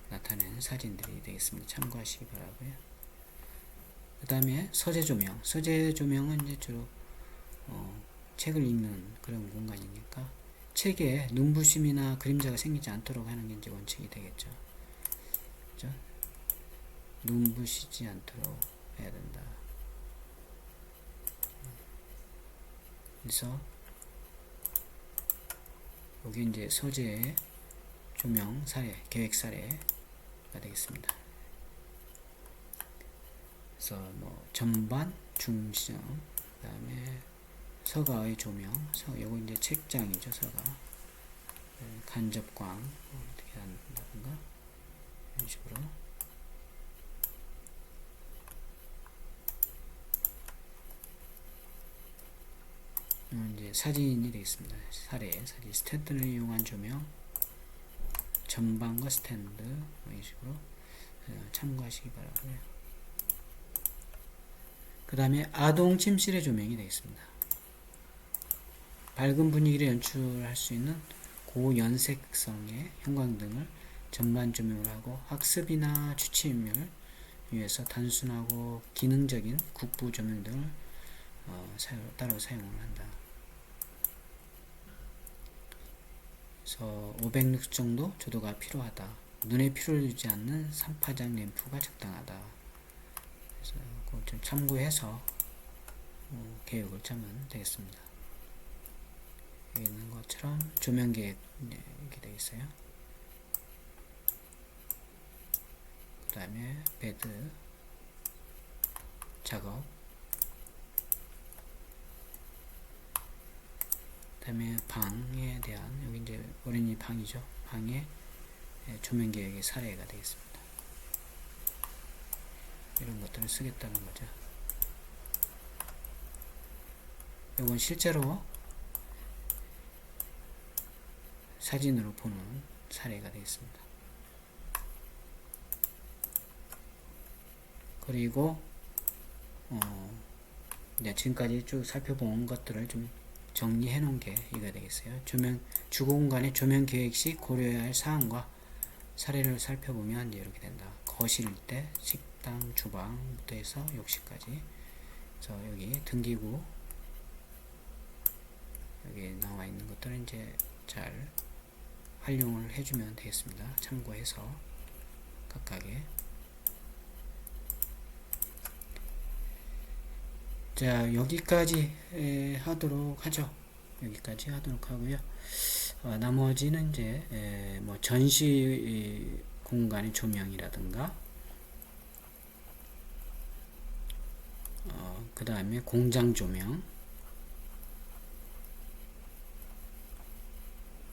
나타낸 사진들이 되겠습니다. 참고하시기 바라고요. 그 다음에 서재 조명. 서재 조명은 이제 주로 책을 읽는 그런 공간이니까 책에 눈부심이나 그림자가 생기지 않도록 하는 게 이제 원칙이 되겠죠. 그죠? 눈부시지 않도록 해야 된다. 그래서 여기 이제 서재의 조명 사례, 계획 사례가 되겠습니다. 그래서 뭐 전반, 중심, 그 다음에 서가의 조명, 요거 이제 책장이죠, 서가. 간접광 어떻게 한다든가 이런 식으로. 이제 사진이 되겠습니다. 사진 스탠드를 이용한 조명, 전방과 스탠드 이런 식으로 참고하시기 바라고요. 그 다음에 아동 침실의 조명이 되겠습니다. 밝은 분위기를 연출할 수 있는 고연색성의 형광등을 전반 조명을 하고, 학습이나 취침을 위해서 단순하고 기능적인 국부 조명 등을 따로 사용을 한다. 그래서 500룩스 정도 조도가 필요하다. 눈에 피로를 주지 않는 3파장 램프가 적당하다. 그래서 그걸 좀 참고해서 계획을 짜면 되겠습니다. 여기 있는 것처럼 조명 계획 이렇게 되어 있어요. 그 다음에 베드 작업, 그 다음에 방에 대한, 여기 이제 어린이 방이죠. 방에 조명 계획의 사례가 되겠습니다. 이런 것들을 쓰겠다는 거죠. 이건 실제로 사진으로 보는 사례가 되겠습니다. 그리고 이제 지금까지 쭉 살펴본 것들을 좀 정리해 놓은 게 이거 되겠어요. 주거공간의 조명 계획 시 고려해야 할 사항과 사례를 살펴보면 이제 이렇게 된다. 거실대, 식당, 주방부터 해서 욕실까지. 그래서 여기 등기구 여기 나와 있는 것들은 이제 잘 활용을 해주면 되겠습니다. 참고해서 각각의. 자, 여기까지 하도록 하죠. 여기까지 하도록 하고요. 나머지는 이제 뭐 전시 공간의 조명이라든가 그 다음에 공장 조명,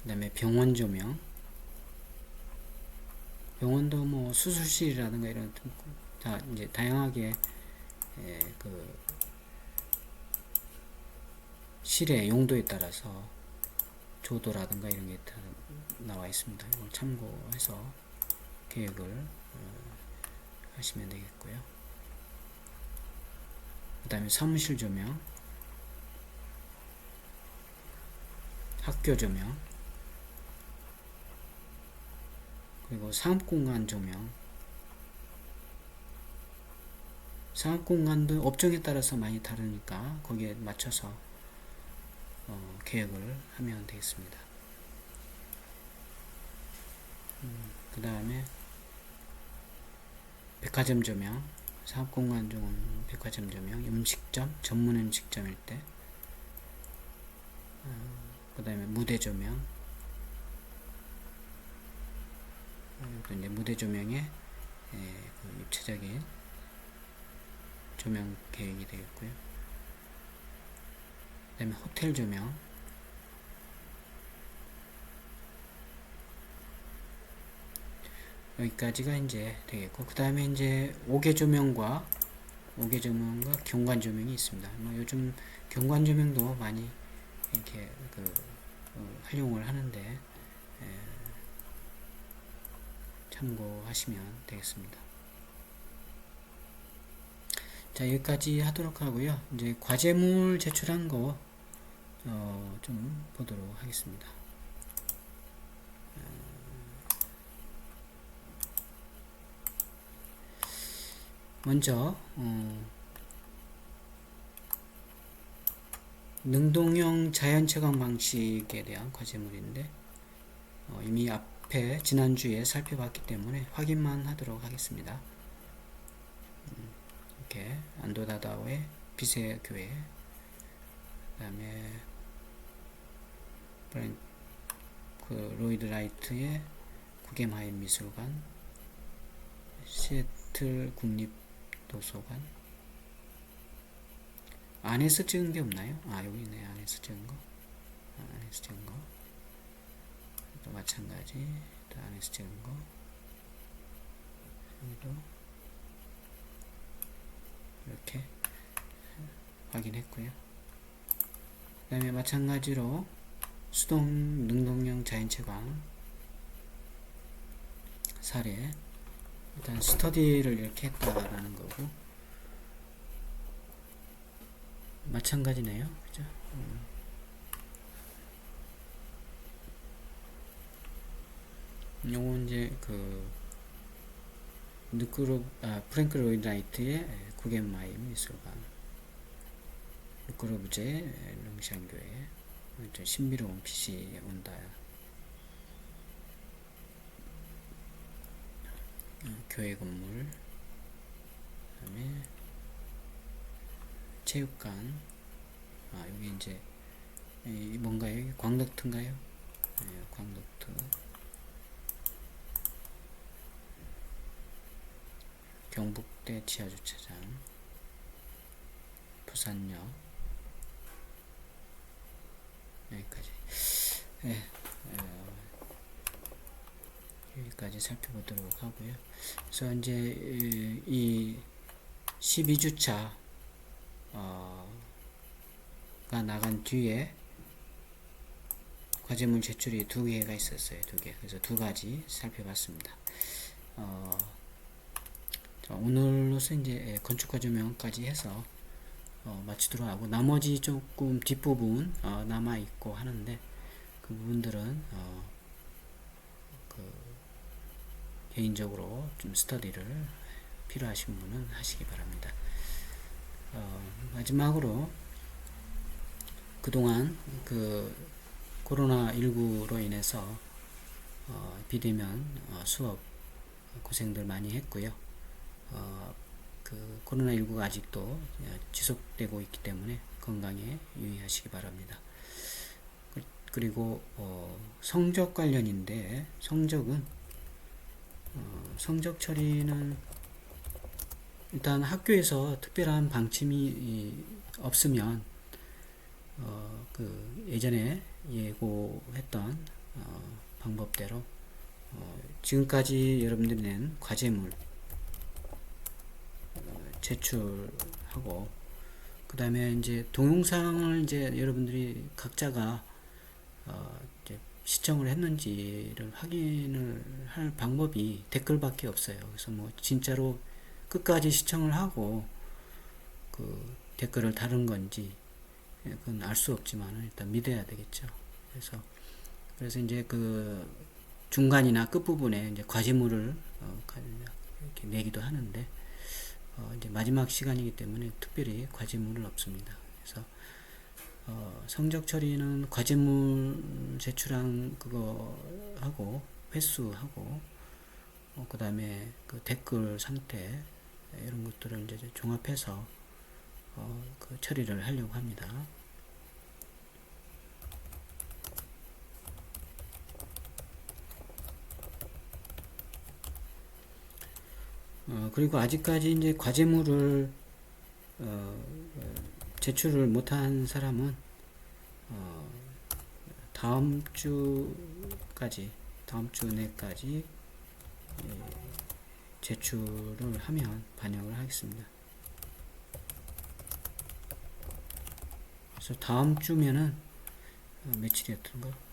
그 다음에 병원 조명, 병원도 뭐 수술실이라든가 이런 다 이제 다양하게 그 실의 용도에 따라서 조도라든가 이런 게 다 나와 있습니다. 이걸 참고해서 계획을 하시면 되겠고요. 그 다음에 사무실 조명, 학교 조명, 그리고 상업공간 조명. 상업공간도 업종에 따라서 많이 다르니까 거기에 맞춰서 계획을 하면 되겠습니다. 그 다음에 백화점 조명, 상업공간 중 백화점 조명, 음식점, 전문 음식점일 때, 그 다음에 무대 조명, 또 이제 무대 조명의 그 입체적인 조명 계획이 되겠고요. 그 다음에 호텔 조명, 여기까지가 이제 되겠고, 그 다음에 이제 옥외 조명과 경관 조명이 있습니다. 뭐 요즘 경관 조명도 많이 이렇게 활용을 하는데 참고하시면 되겠습니다. 자, 여기까지 하도록 하고요. 이제 과제물 제출한 거 좀 보도록 하겠습니다. 먼저 능동형 자연채광 방식에 대한 과제물인데 이미 앞에 지난주에 살펴봤기 때문에 확인만 하도록 하겠습니다. 이렇게 안도다다오의 비세교회, 그 다음에 로이드 라이트의 구겜하임 미술관, 시애틀 국립도서관. 안에서 찍은 게 없나요? 여기 있네. 안에서 찍은 거. 안에서 찍은 거. 또 마찬가지. 또 안에서 찍은 거. 여기도 이렇게 확인했고요. 그 다음에 마찬가지로 수동 능동형 자연채광 사례. 일단 스터디를 이렇게 했다라는 거고, 마찬가지네요. 그죠? 요건 이제 프랭크 로이드 라이트의 구겐마임 미술관, 루크로브제 릉샹교회, 신비로운 빛이 온다, 교회 건물, 그 다음에 체육관, 여기 이제 뭔가요? 광덕트인가요? 네, 광덕트. 경북대 지하주차장, 부산역, 여기까지. 네, 여기까지 살펴보도록 하고요. 그래서 이제 이 12주차 가 나간 뒤에 과제물 제출이 두 개가 있었어요. 두 개. 그래서 두 가지 살펴봤습니다. 자, 오늘로서 이제 건축과 조명까지 해서 마치도록 하고, 나머지 조금 뒷부분 남아 있고 하는데 그 부분들은 그 개인적으로 좀 스터디를 필요하신 분은 하시기 바랍니다. 마지막으로 그동안 그 코로나19로 인해서 비대면 수업 고생들 많이 했고요. 그 코로나19가 아직도 지속되고 있기 때문에 건강에 유의하시기 바랍니다. 그리고 성적 관련인데, 성적은 성적 처리는 일단 학교에서 특별한 방침이 없으면 그 예전에 예고했던 방법대로 지금까지 여러분들이 낸 과제물 제출하고, 그 다음에 이제 동영상을 이제 여러분들이 각자가 이제 시청을 했는지를 확인을 할 방법이 댓글밖에 없어요. 그래서 뭐 진짜로 끝까지 시청을 하고 그 댓글을 다룬 건지 그건 알 수 없지만 일단 믿어야 되겠죠. 그래서 이제 그 중간이나 끝부분에 이제 과제물을 이렇게 내기도 하는데 이제 마지막 시간이기 때문에 특별히 과제물은 없습니다. 그래서 성적 처리는 과제물 제출한 그거 하고 횟수하고 그 다음에 그 댓글 상태 이런 것들을 이제 종합해서 그 처리를 하려고 합니다. 그리고 아직까지 이제 과제물을 제출을 못한 사람은 다음 주까지, 다음 주 내까지 제출을 하면 반영을 하겠습니다. 그래서 다음 주면은 며칠이었던가?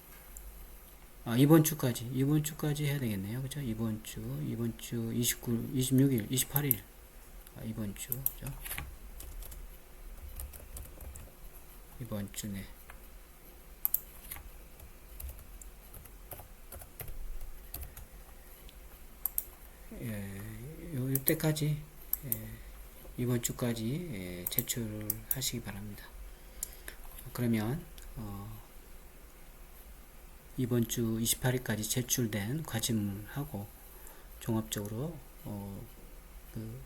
이번 주까지 해야 되겠네요. 그죠? 이번 주 29, 26일, 28일. 이번 주, 그죠? 이번 주네. 이때까지, 이번 주까지 제출을 하시기 바랍니다. 그러면, 이번 주 28일까지 제출된 과제물하고 종합적으로 그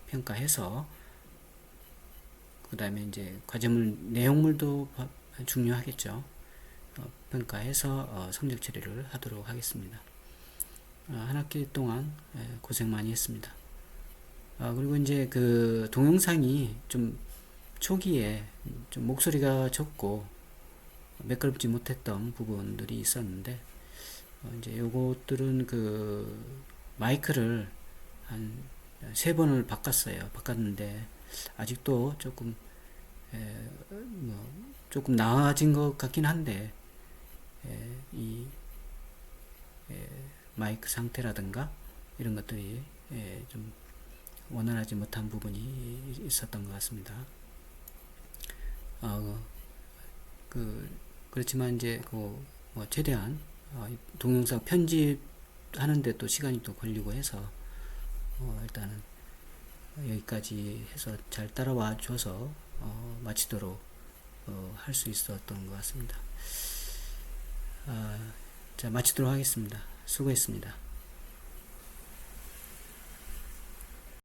평가해서, 그 다음에 이제 과제물 내용물도 중요하겠죠. 평가해서 성적 처리를 하도록 하겠습니다. 한 학기 동안 고생 많이 했습니다. 그리고 이제 그 동영상이 좀 초기에 좀 목소리가 적고 매끄럽지 못했던 부분들이 있었는데, 이제 요것들은 그 마이크를 한 3번을 바꿨는데 아직도 조금 조금 나아진 것 같긴 한데, 이 마이크 상태라든가 이런 것들이 좀 원활하지 못한 부분이 있었던 것 같습니다. 그렇지만 이제 뭐 최대한 동영상 편집하는데 또 시간이 또 걸리고 해서 일단은 여기까지 해서 잘 따라와 줘서 마치도록 할 수 있었던 것 같습니다. 자, 마치도록 하겠습니다. 수고했습니다.